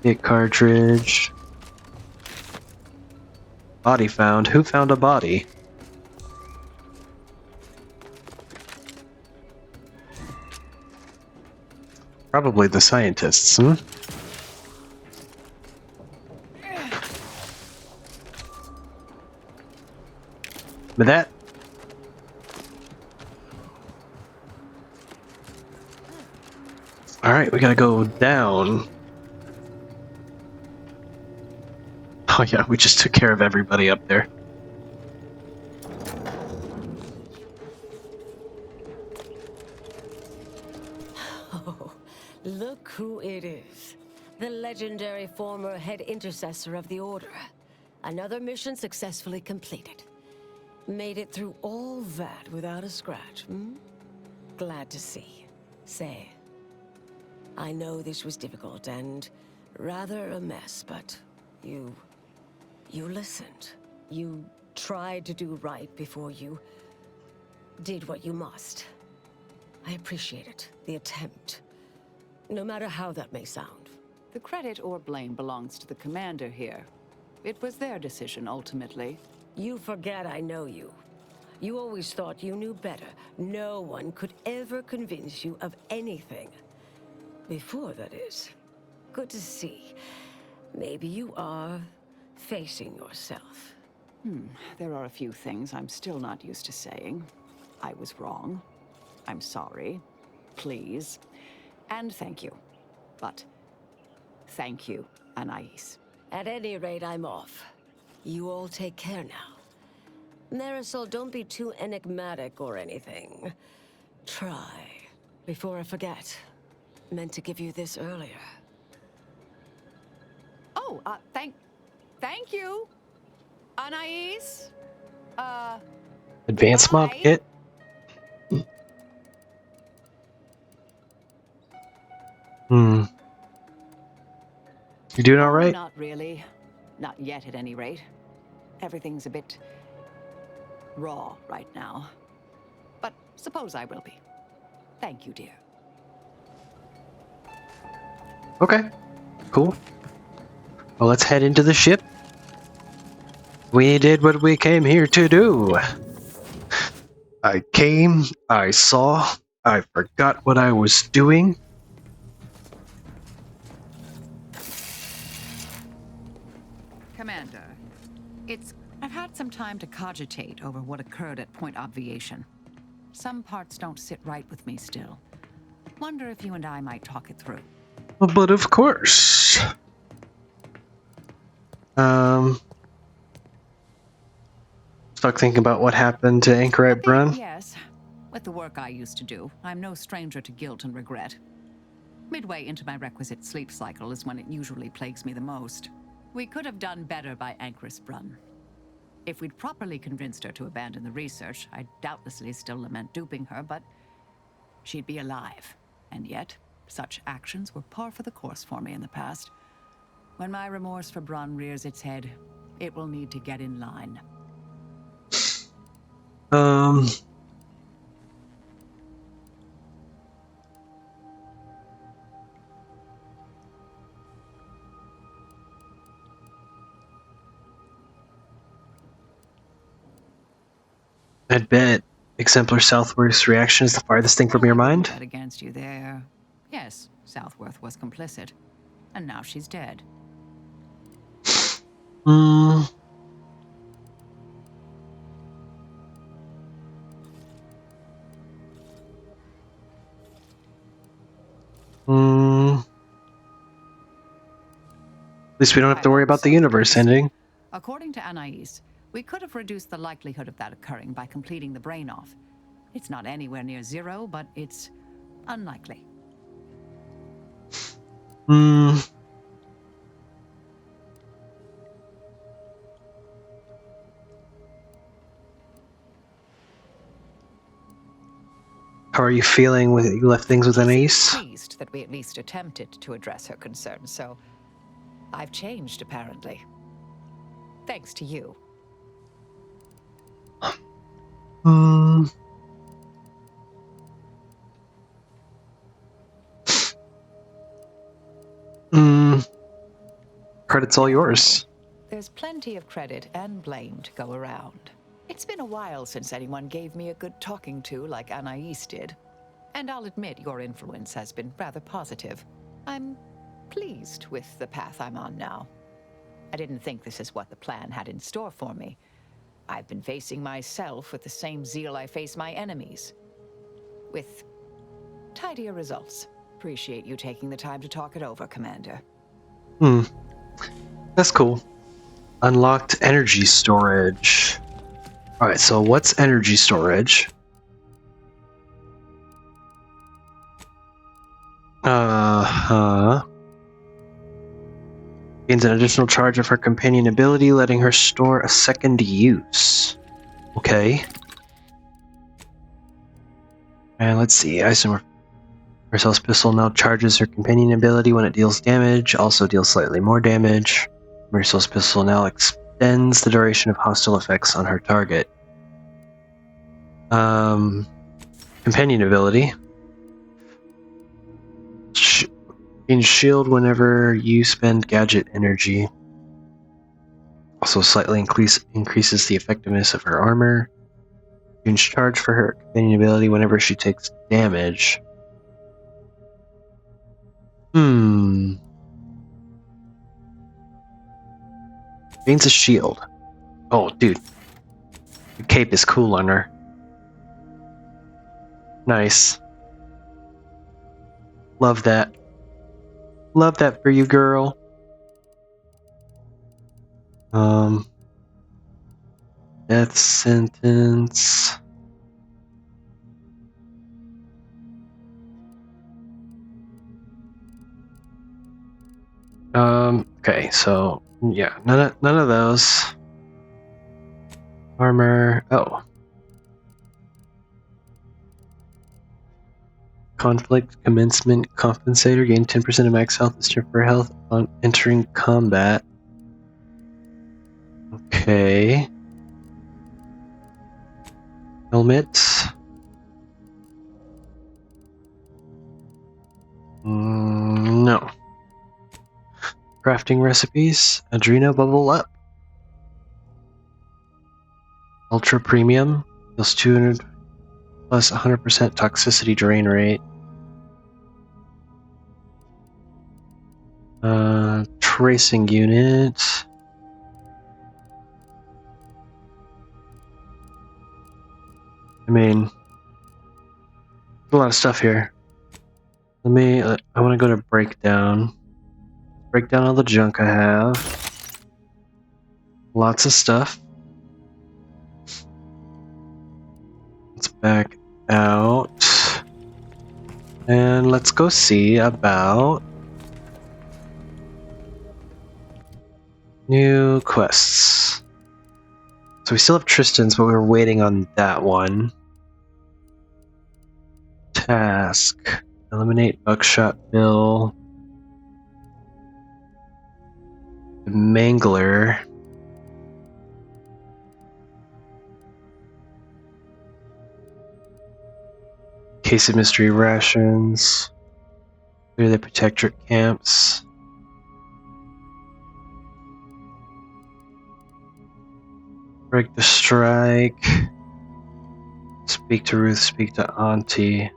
Hit cartridge. Body found. Who found a body? Probably the scientists, hmm? But that... Alright, we gotta go down. Oh yeah, we just took care of everybody up there. Oh, look who it is. The legendary former head intercessor of the Order. Another mission successfully completed. Made it through all that without a scratch, hmm? Glad to see. Say, I know this was difficult and rather a mess, but you listened. You tried to do right before you did what you must. I appreciate it, the attempt. No matter how that may sound. The credit or blame belongs to the commander here. It was their decision, ultimately. You forget I know you. You always thought you knew better. No one could ever convince you of anything. Before, that is. Good to see. Maybe you are facing yourself. There are a few things I'm still not used to saying. I was wrong. I'm sorry. Please. And thank you. But thank you, Anais. At any rate, I'm off. You all take care now. Marisol, don't be too enigmatic or anything. Try. Before I forget. Meant to give you this earlier. Oh, thank you, Anais. Advanced mod bye. kit? You doing all right? Not really. Not yet, at any rate. Everything's a bit raw right now. But suppose I will be. Thank you, dear. Okay, cool. Well, let's head into the ship. We did what we came here to do. I came, I saw, I forgot what I was doing. Commander, I've had some time to cogitate over what occurred at Point Obviation. Some parts don't sit right with me still. Wonder if you and I might talk it through. But of course. Stuck thinking about what happened to Anchorite Brun. Yes. With the work I used to do, I'm no stranger to guilt and regret. Midway into my requisite sleep cycle is when it usually plagues me the most. We could have done better by Anchoress Brun. If we'd properly convinced her to abandon the research, I'd doubtlessly still lament duping her, but she'd be alive. And yet, such actions were par for the course for me in the past. When my remorse for Brun rears its head, it will need to get in line. I'd bet Exemplar Southworth's reaction is the farthest thing from your mind. Against you there. Yes, Southworth was complicit. And now she's dead. At least we don't have to worry about the universe ending. According to Anais, we could have reduced the likelihood of that occurring by completing the brain off. It's not anywhere near zero, but it's unlikely. How are you feeling with you left things with Anais? Pleased that we at least attempted to address her concerns, so I've changed apparently. Thanks to you. Credit's all yours. There's plenty of credit and blame to go around. It's been a while since anyone gave me a good talking to like Anais did. And I'll admit your influence has been rather positive. I'm pleased with the path I'm on now. I didn't think this is what the plan had in store for me. I've been facing myself with the same zeal I face my enemies. With tidier results. Appreciate you taking the time to talk it over, Commander. That's cool. Unlocked energy storage. Alright, so what's energy storage? Gains an additional charge of her companion ability, letting her store a second use. Okay. And let's see. Marcel's pistol now charges her companion ability when it deals damage, also deals slightly more damage. Marcel's pistol now extends the duration of hostile effects on her target. Companion ability. Gains shield whenever you spend gadget energy. Also slightly increases the effectiveness of her armor. Gains charge for her companion ability whenever she takes damage. Gains a shield. Oh, dude. The cape is cool on her. Nice. Love that. Love that for you, girl. Death sentence. Okay, so yeah, none of those. Armor. Oh. Conflict commencement compensator. Gain 10% of max health as for health on entering combat. Okay. Helmet. No. Crafting recipes. Adreno bubble up. Ultra premium. Deals 200 plus 100% toxicity drain rate. Tracing unit. I mean, there's a lot of stuff here. I want to go to breakdown. Break down all the junk I have. Lots of stuff. Let's back out. And let's go see about new quests. So we still have Tristan's, but we're waiting on that one. Task. Eliminate Buckshot Bill. The Mangler. Case of mystery rations. Clear the protectorate camps. Break the strike. Speak to Ruth, speak to Auntie.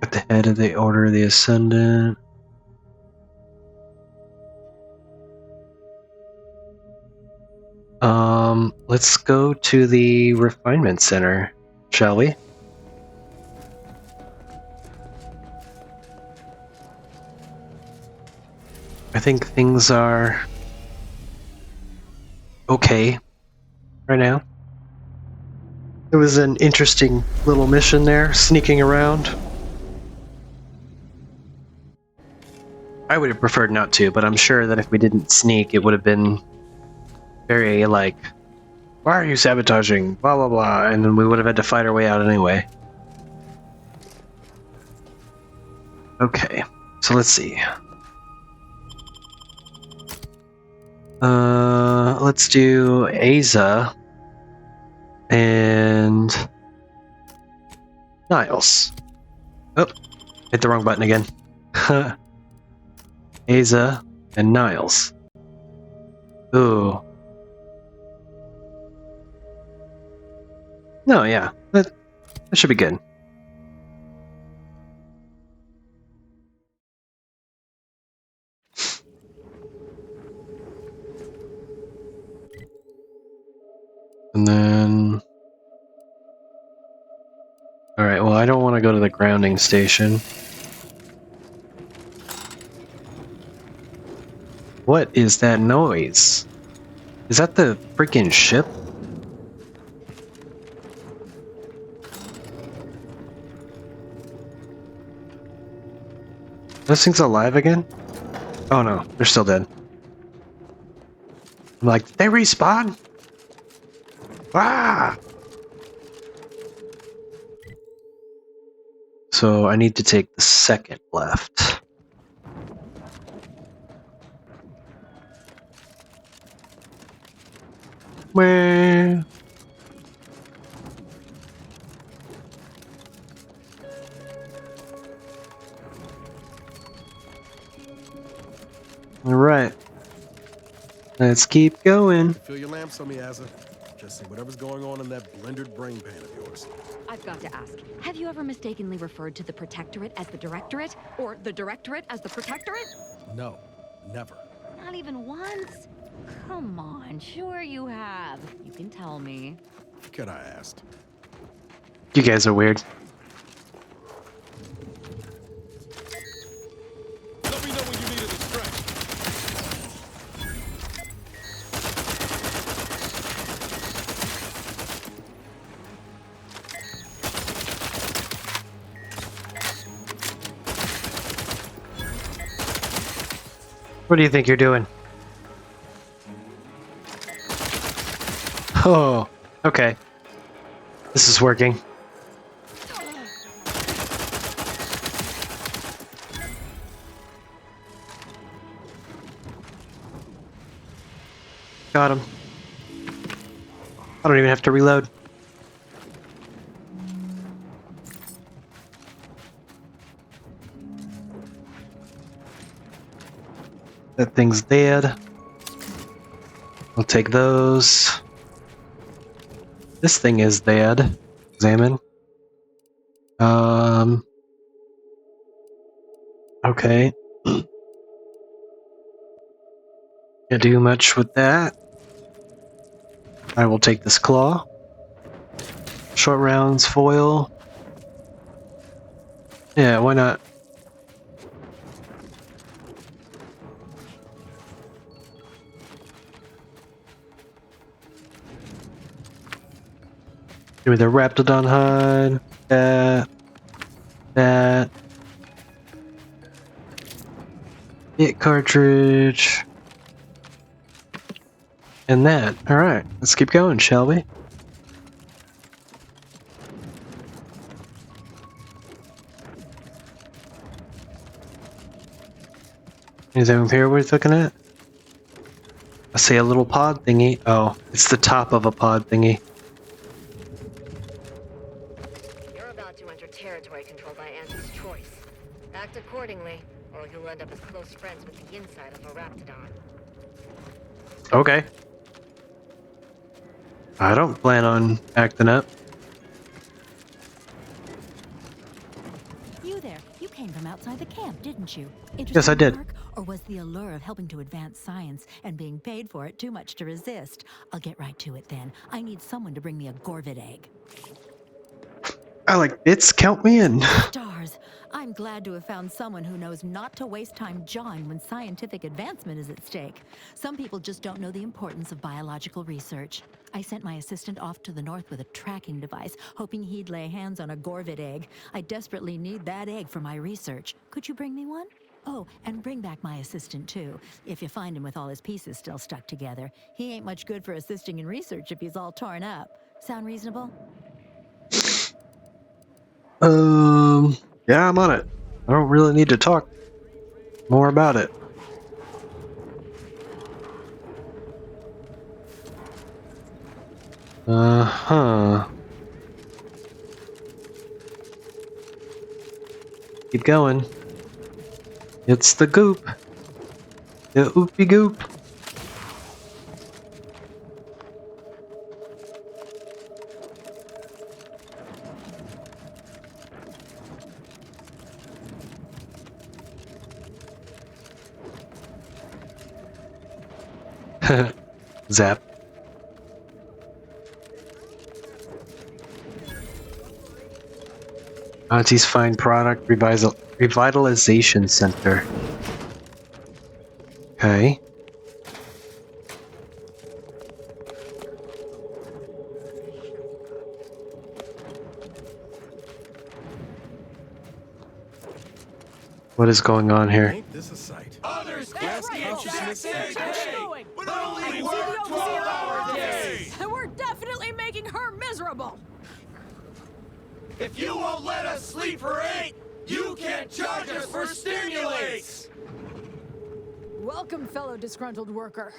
At the head of the Order of the Ascendant. Let's go to the Refinement Center, shall we? I think things are okay right now. It was an interesting little mission there, sneaking around. I would have preferred not to, but I'm sure that if we didn't sneak, it would have been very like, why are you sabotaging? Blah blah blah, and then we would have had to fight our way out anyway. Okay, so let's see. Let's do Aza and Niles. Oh, hit the wrong button again. Aza and Niles. Ooh. No, yeah, that should be good. And then... Alright, well, I don't want to go to the grounding station. What is that noise? Is that the freaking ship? Those things alive again? Oh no, they're still dead. I'm like, did they respawn? Ah! So I need to take the second left. Where? All right. Let's keep going. Fill your lamps on me, Aza. Just see whatever's going on in that blendered brain pan of yours. I've got to ask, have you ever mistakenly referred to the Protectorate as the Directorate? Or the Directorate as the Protectorate? No, never. Not even once? Come on, sure you have. You can tell me. Could I asked? You guys are weird. Let me know when you need a distraction. What do you think you're doing? Oh, okay. This is working. Got him. I don't even have to reload. That thing's dead. I'll take those. This thing is dead. Examine. Okay. Can't do much with that. I will take this claw. Short rounds, foil. Yeah, why not? Give me the Raptidon hide. That. Hit cartridge. And that. Alright, let's keep going, shall we? Anything up here worth looking at? I see a little pod thingy. Oh, it's the top of a pod thingy. You're about to enter territory controlled by Anti's choice. Act accordingly, or you'll end up as close friends with the inside of a Raptidon. Okay. I don't plan on acting up. You there. You came from outside the camp, didn't you? Yes, I did. Work, or was the allure of helping to advance science and being paid for it too much to resist? I'll get right to it then. I need someone to bring me a Gorvid egg. I like bits, count me in. Stars. I'm glad to have found someone who knows not to waste time jawing when scientific advancement is at stake. Some people just don't know the importance of biological research. I sent my assistant off to the north with a tracking device, hoping he'd lay hands on a Gorvid egg. I desperately need that egg for my research. Could you bring me one? Oh, and bring back my assistant too, if you find him with all his pieces still stuck together. He ain't much good for assisting in research if he's all torn up. Sound reasonable? Yeah, I'm on it. I don't really need to talk more about it. Uh-huh. Keep going. It's the goop. The oopy goop. Zap. Auntie's Fine Product Revitalization Center. Okay. What is going on here? Ain't this a sight? Others That's can't right, get Jack. that That's day, going. but only work 12-hour days. And we're definitely making her miserable. If you won't let us sleep for 8, you can't charge us for stimulates. Welcome, fellow disgruntled worker.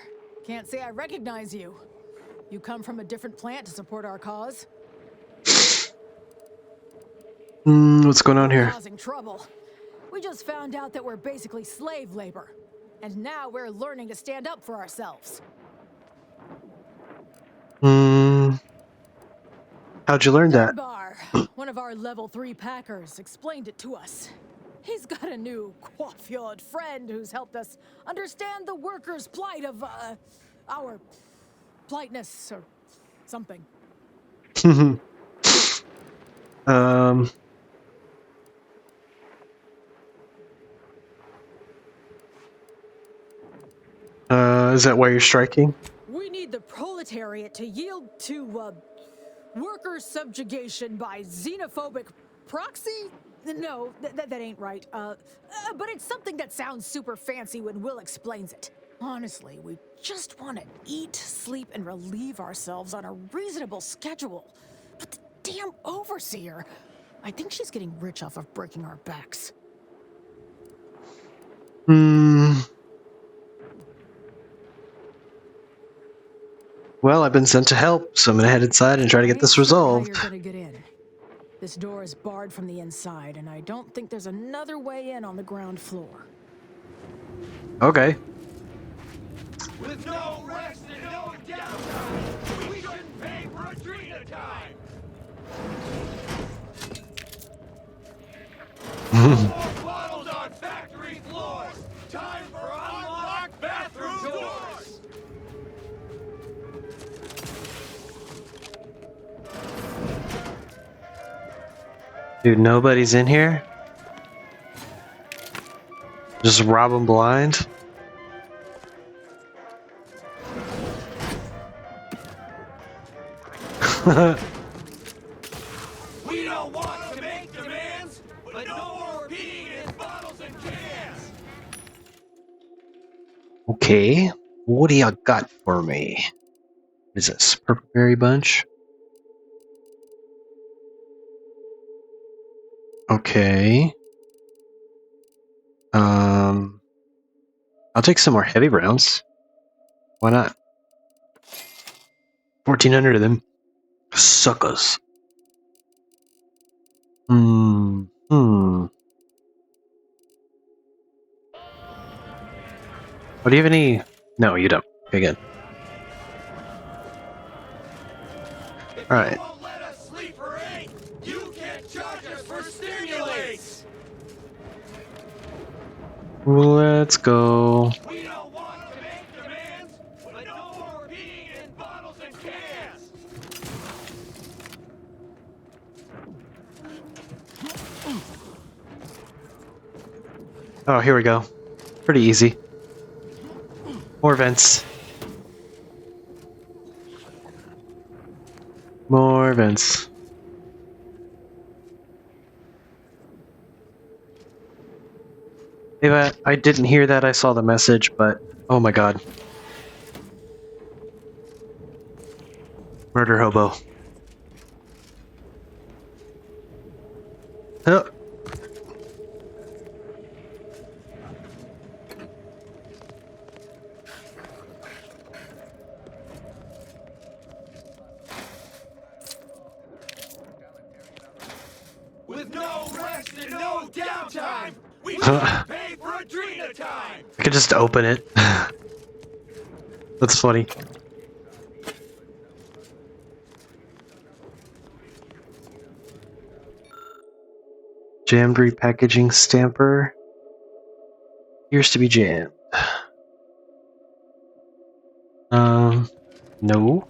Can't say I recognize you. You come from a different plant to support our cause? What's going on here? Causing trouble. We just found out that we're basically slave labor. And now we're learning to stand up for ourselves. How'd you learn that? Bar, one of our level 3 packers, explained it to us. He's got a new coiffured friend who's helped us understand the workers' plight of, our politeness or something. Is that why you're striking? We need the proletariat to yield to, worker subjugation by xenophobic proxy? No, that ain't right. But it's something that sounds super fancy when Will explains it. Honestly, we just want to eat, sleep, and relieve ourselves on a reasonable schedule. But damn overseer. I think she's getting rich off of breaking our backs. Well, I've been sent to help, so I'm gonna head inside and try to get this resolved. You're gonna get in. This door is barred from the inside, and I don't think there's another way in on the ground floor. Okay. With no rest and no downtime, we shouldn't pay for Adrena time. More bottles on factory floors. Time for unlocked bathroom doors. Dude, nobody's in here? Just rob them blind? We don't want to make demands, but no more being in bottles and cans. Okay. What do you got for me? What is this? Purple berry bunch? Okay. I'll take some more heavy rounds. Why not? 1,400 of them. Suckers. Oh, do you have any? No, you don't. Okay, good. Alright. Let us sleep or eat. You can't charge us for stimulates. Let's go. We don't want to make demands, but no more being in bottles and cans. Oh, here we go. Pretty easy. More vents. More vents. Ava, I didn't hear that. I saw the message, but oh my god. Murder hobo. Oh. With no rest and no downtime, we should pay for Adrena time. I could just open it. That's funny. Jammed repackaging stamper. Appears to be jammed. No.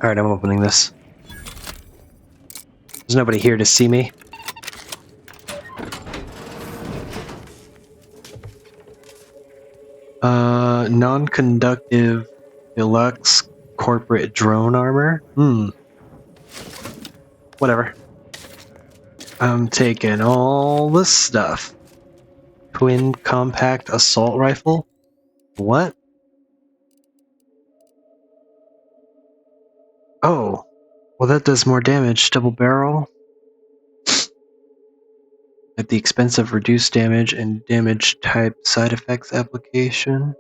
Alright, I'm opening this. There's nobody here to see me. Non-conductive deluxe corporate drone armor? Whatever. I'm taking all this stuff. Twin compact assault rifle? What? Oh. Well, that does more damage. Double barrel. At the expense of reduced damage and damage type side effects application.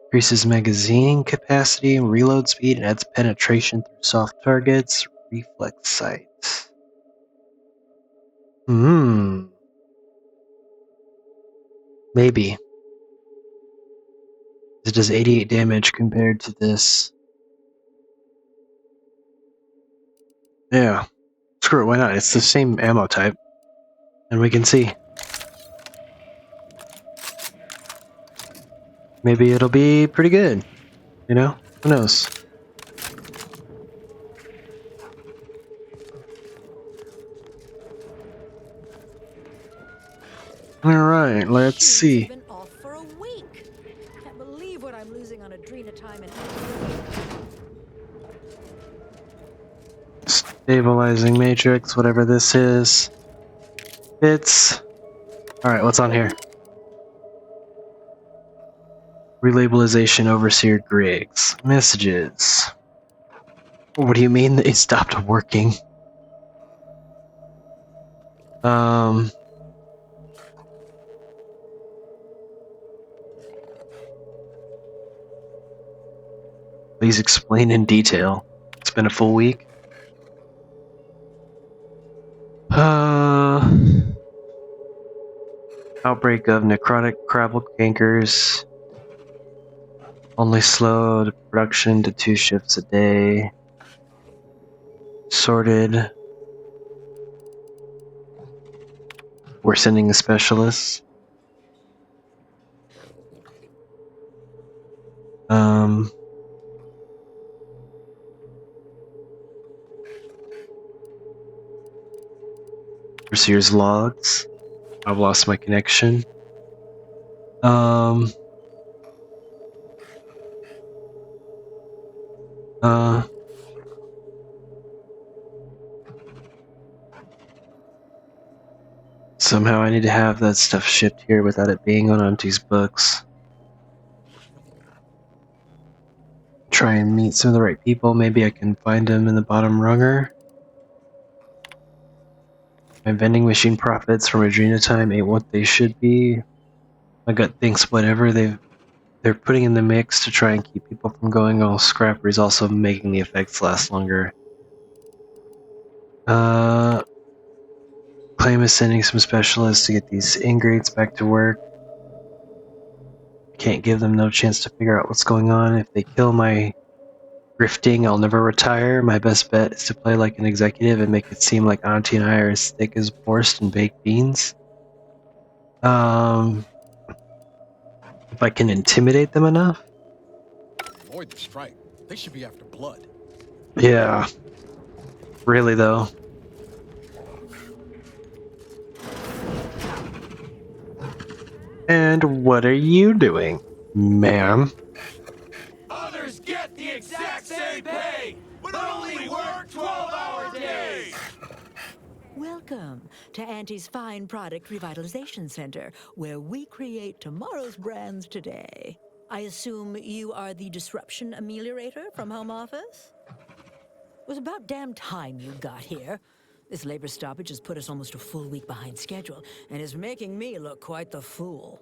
Increases magazine capacity and reload speed and adds penetration through soft targets. Reflex sights. Maybe. It does 88 damage compared to this. Yeah. Screw it, why not? It's the same ammo type. And we can see. Maybe it'll be pretty good. You know? Who knows? Alright, let's see. Been off for a week. Can't believe what I'm losing on Adrena time and Stabilizing matrix, whatever this is. It's... Alright, what's on here? Relabelization Overseer Griggs. Messages. What do you mean they stopped working? Please explain in detail. It's been a full week. Outbreak of necrotic crabble cankers. Only slowed production to 2 shifts a day. Sorted. We're sending a specialist. Overseer's logs. I've lost my connection. Somehow I need to have that stuff shipped here without it being on Auntie's books. Try and meet some of the right people. Maybe I can find them in the bottom runger. My vending machine profits from Adrena time ain't what they should be. My gut thinks whatever they're putting in the mix to try and keep people from going all scrapper is also making the effects last longer. Claim is sending some specialists to get these ingrates back to work. Can't give them no chance to figure out what's going on. If they kill my grifting, I'll never retire. My best bet is to play like an executive and make it seem like Auntie and I are as thick as Borscht and baked beans. If I can intimidate them enough. Avoid the strike. They should be after blood. Yeah. Really though. And what are you doing, ma'am? Others get the exact same pay, but only work 12-hour days! Welcome to Auntie's Fine Product Revitalization Center, where we create tomorrow's brands today. I assume you are the disruption ameliorator from home office? It was about damn time you got here. This labor stoppage has put us almost a full week behind schedule, and is making me look quite the fool.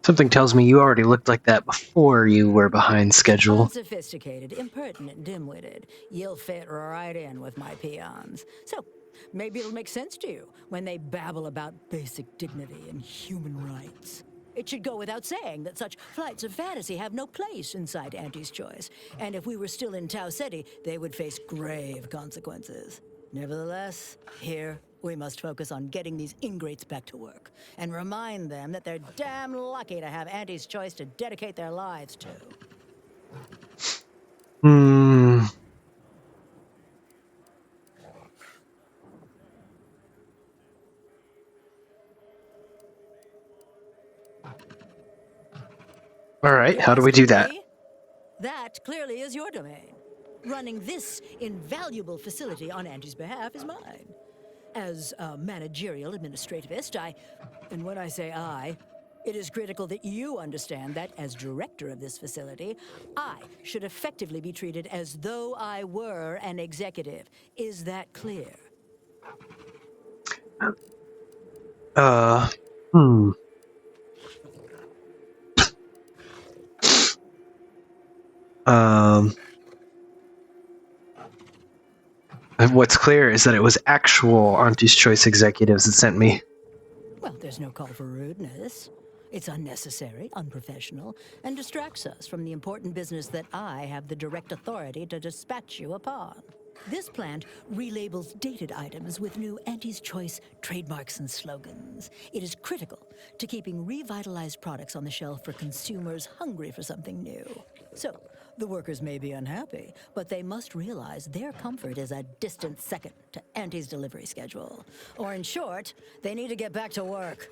Something tells me you already looked like that before you were behind schedule. Unsophisticated, impertinent, dim-witted. You'll fit right in with my peons. So, maybe it'll make sense to you when they babble about basic dignity and human rights. It should go without saying that such flights of fantasy have no place inside Auntie's Choice, and if we were still in Tau Ceti, they would face grave consequences. Nevertheless, here we must focus on getting these ingrates back to work, and remind them that they're damn lucky to have Auntie's Choice to dedicate their lives to. Alright, how do we do that? That clearly is your domain. Running this invaluable facility on Auntie's behalf is mine. As a managerial administrativist, and when I say I, it is critical that you understand that as director of this facility, I should effectively be treated as though I were an executive. Is that clear? What's clear is that it was actual Auntie's Choice executives that sent me. Well, there's no call for rudeness. It's unnecessary, unprofessional, and distracts us from the important business that I have the direct authority to dispatch you upon. This plant relabels dated items with new Auntie's Choice trademarks and slogans. It is critical to keeping revitalized products on the shelf for consumers hungry for something new. So, the workers may be unhappy, but they must realize their comfort is a distant second to Auntie's delivery schedule. Or in short, they need to get back to work.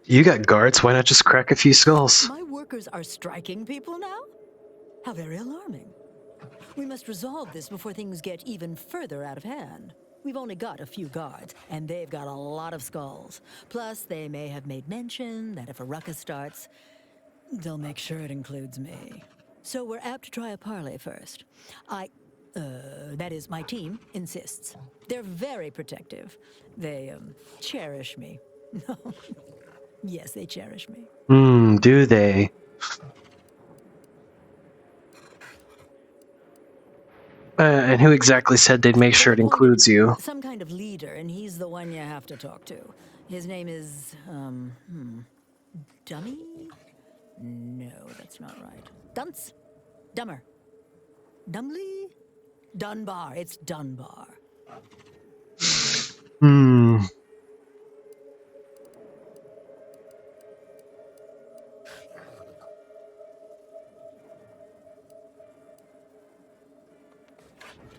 You got guards, why not just crack a few skulls? My workers are striking people now? How very alarming. We must resolve this before things get even further out of hand. We've only got a few guards, and they've got a lot of skulls. Plus, they may have made mention that if a ruckus starts, they'll make sure it includes me. So we're apt to try a parley first. That is, my team insists. They're very protective. They, cherish me. Yes, they cherish me. Do they? And who exactly said they'd make sure it includes you? Some kind of leader, and he's the one you have to talk to. His name is, Dummy? No, that's not right. Dunce? Dummer. Dumley? Dunbar. It's Dunbar.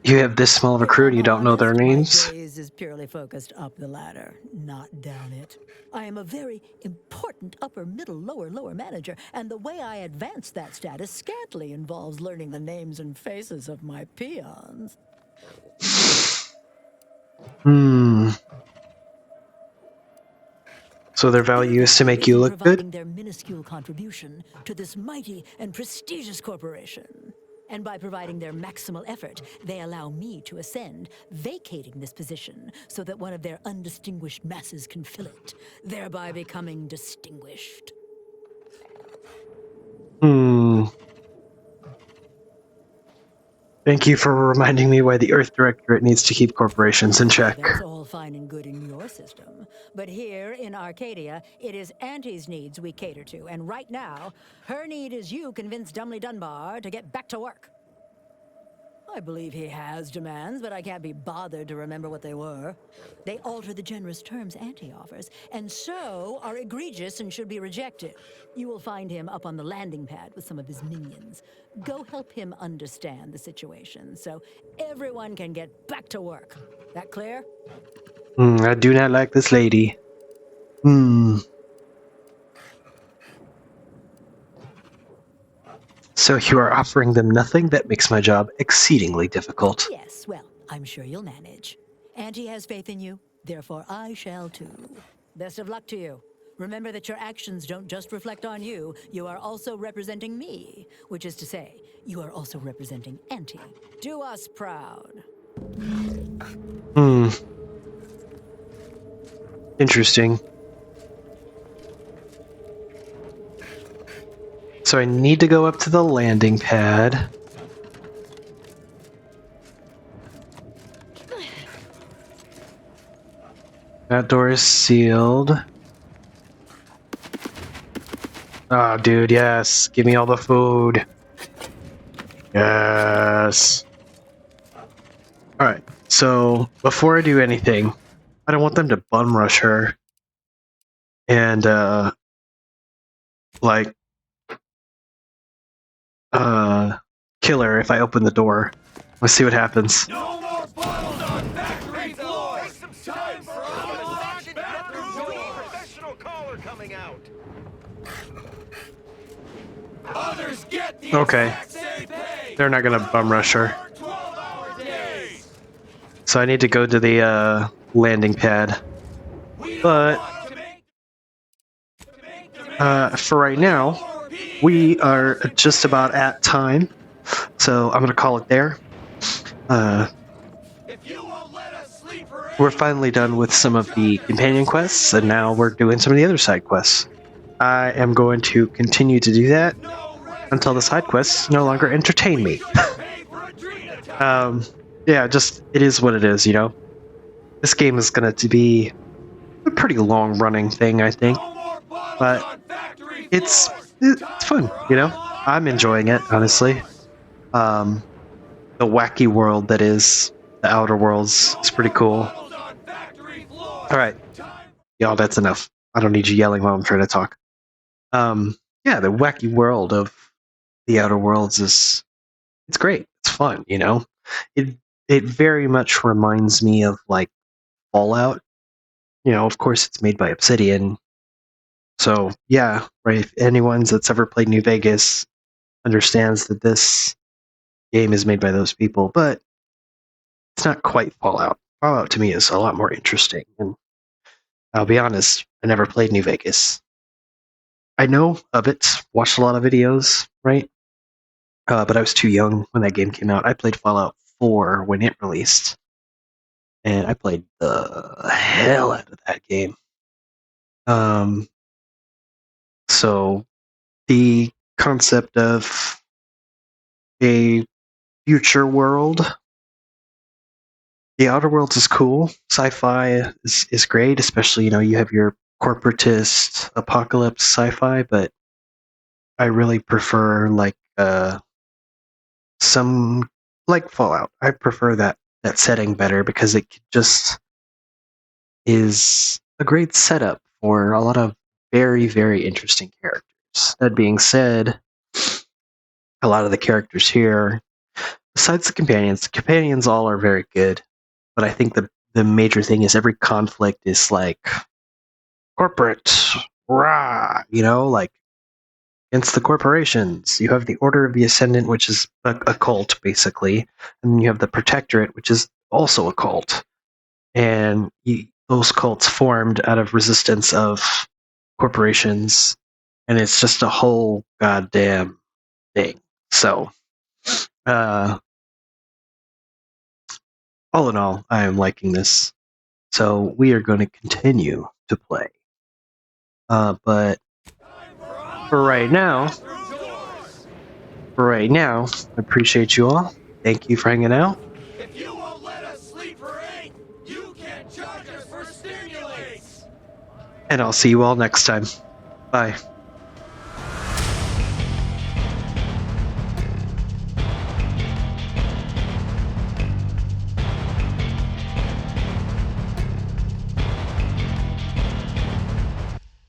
You have this small of a crew and you don't know their names? My gaze is purely focused up the ladder, not down it. I am a very important upper, middle, lower manager, and the way I advance that status scantily involves learning the names and faces of my peons. So their value is to make you look providing good? Their minuscule contribution to this mighty and prestigious corporation. And by providing their maximal effort, they allow me to ascend, vacating this position so that one of their undistinguished masses can fill it, thereby becoming distinguished. Thank you for reminding me why the Earth Directorate needs to keep corporations in check. That's all fine and good in your system. But here in Arcadia, it is Auntie's needs we cater to. And right now, her need is you convince Dumley Dunbar to get back to work. I believe he has demands, but I can't be bothered to remember what they were. They alter the generous terms Auntie offers, and so are egregious and should be rejected. You will find him up on the landing pad with some of his minions. Go help him understand the situation so everyone can get back to work. That clear? I do not like this lady. So you are offering them nothing? That makes my job exceedingly difficult. Yes, well, I'm sure you'll manage. Auntie has faith in you, therefore I shall too. Best of luck to you. Remember that your actions don't just reflect on you, you are also representing me. Which is to say, you are also representing Auntie. Do us proud. Interesting. So I need to go up to the landing pad. That door is sealed. Oh, dude, yes. Give me all the food. Yes. Alright, so before I do anything, I don't want them to bum rush her. And, kill her if I open the door. Let's see what happens. No more bottles on factory floor! Take some time for a professional caller coming out. Others get the Okay. same pay. They're not gonna bum rush her. So I need to go to the landing pad. But for right now, we are just about at time. So I'm gonna call it there. We're finally done with some of the companion quests, and now we're doing some of the other side quests. I am going to continue to do that until the side quests no longer entertain me. Yeah, just, it is what it is, you know? This game is going to be a pretty long-running thing, I think. But it's fun, you know? I'm enjoying it, honestly. The wacky world that is the Outer Worlds is pretty cool. Alright. Y'all, that's enough. I don't need you yelling while I'm trying to talk. Yeah, the wacky world of the Outer Worlds it's great. It's fun, you know? It very much reminds me of, like, Fallout. You know, of course it's made by Obsidian, So yeah, right. If anyone that's ever played New Vegas understands that this game is made by those people, but it's not quite Fallout. Fallout to me is a lot more interesting. And I'll be honest, I never played New Vegas. I know of it, watched a lot of videos, right? But I was too young when that game came out. I played Fallout 4 when it released, and I played the hell out of that game. So the concept of a future world, the Outer Worlds is cool. Sci-fi is great, especially, you have your corporatist apocalypse sci-fi, but I really prefer some like Fallout. I prefer that setting better because it just is a great setup for a lot of very, very interesting characters. That being said, a lot of the characters here, besides the companions all are very good, but I think the major thing is every conflict is like corporate, rah, like against the corporations. You have the Order of the Ascendant, which is a cult, basically, and then you have the Protectorate, which is also a cult. And those cults formed out of resistance of corporations, and it's just a whole goddamn thing. So, all in all, I am liking this. So we are going to continue to play. But for right now, I appreciate you all. Thank you for hanging out. If you won't let us sleep for 8, you can't charge us for stimulates! And I'll see you all next time. Bye.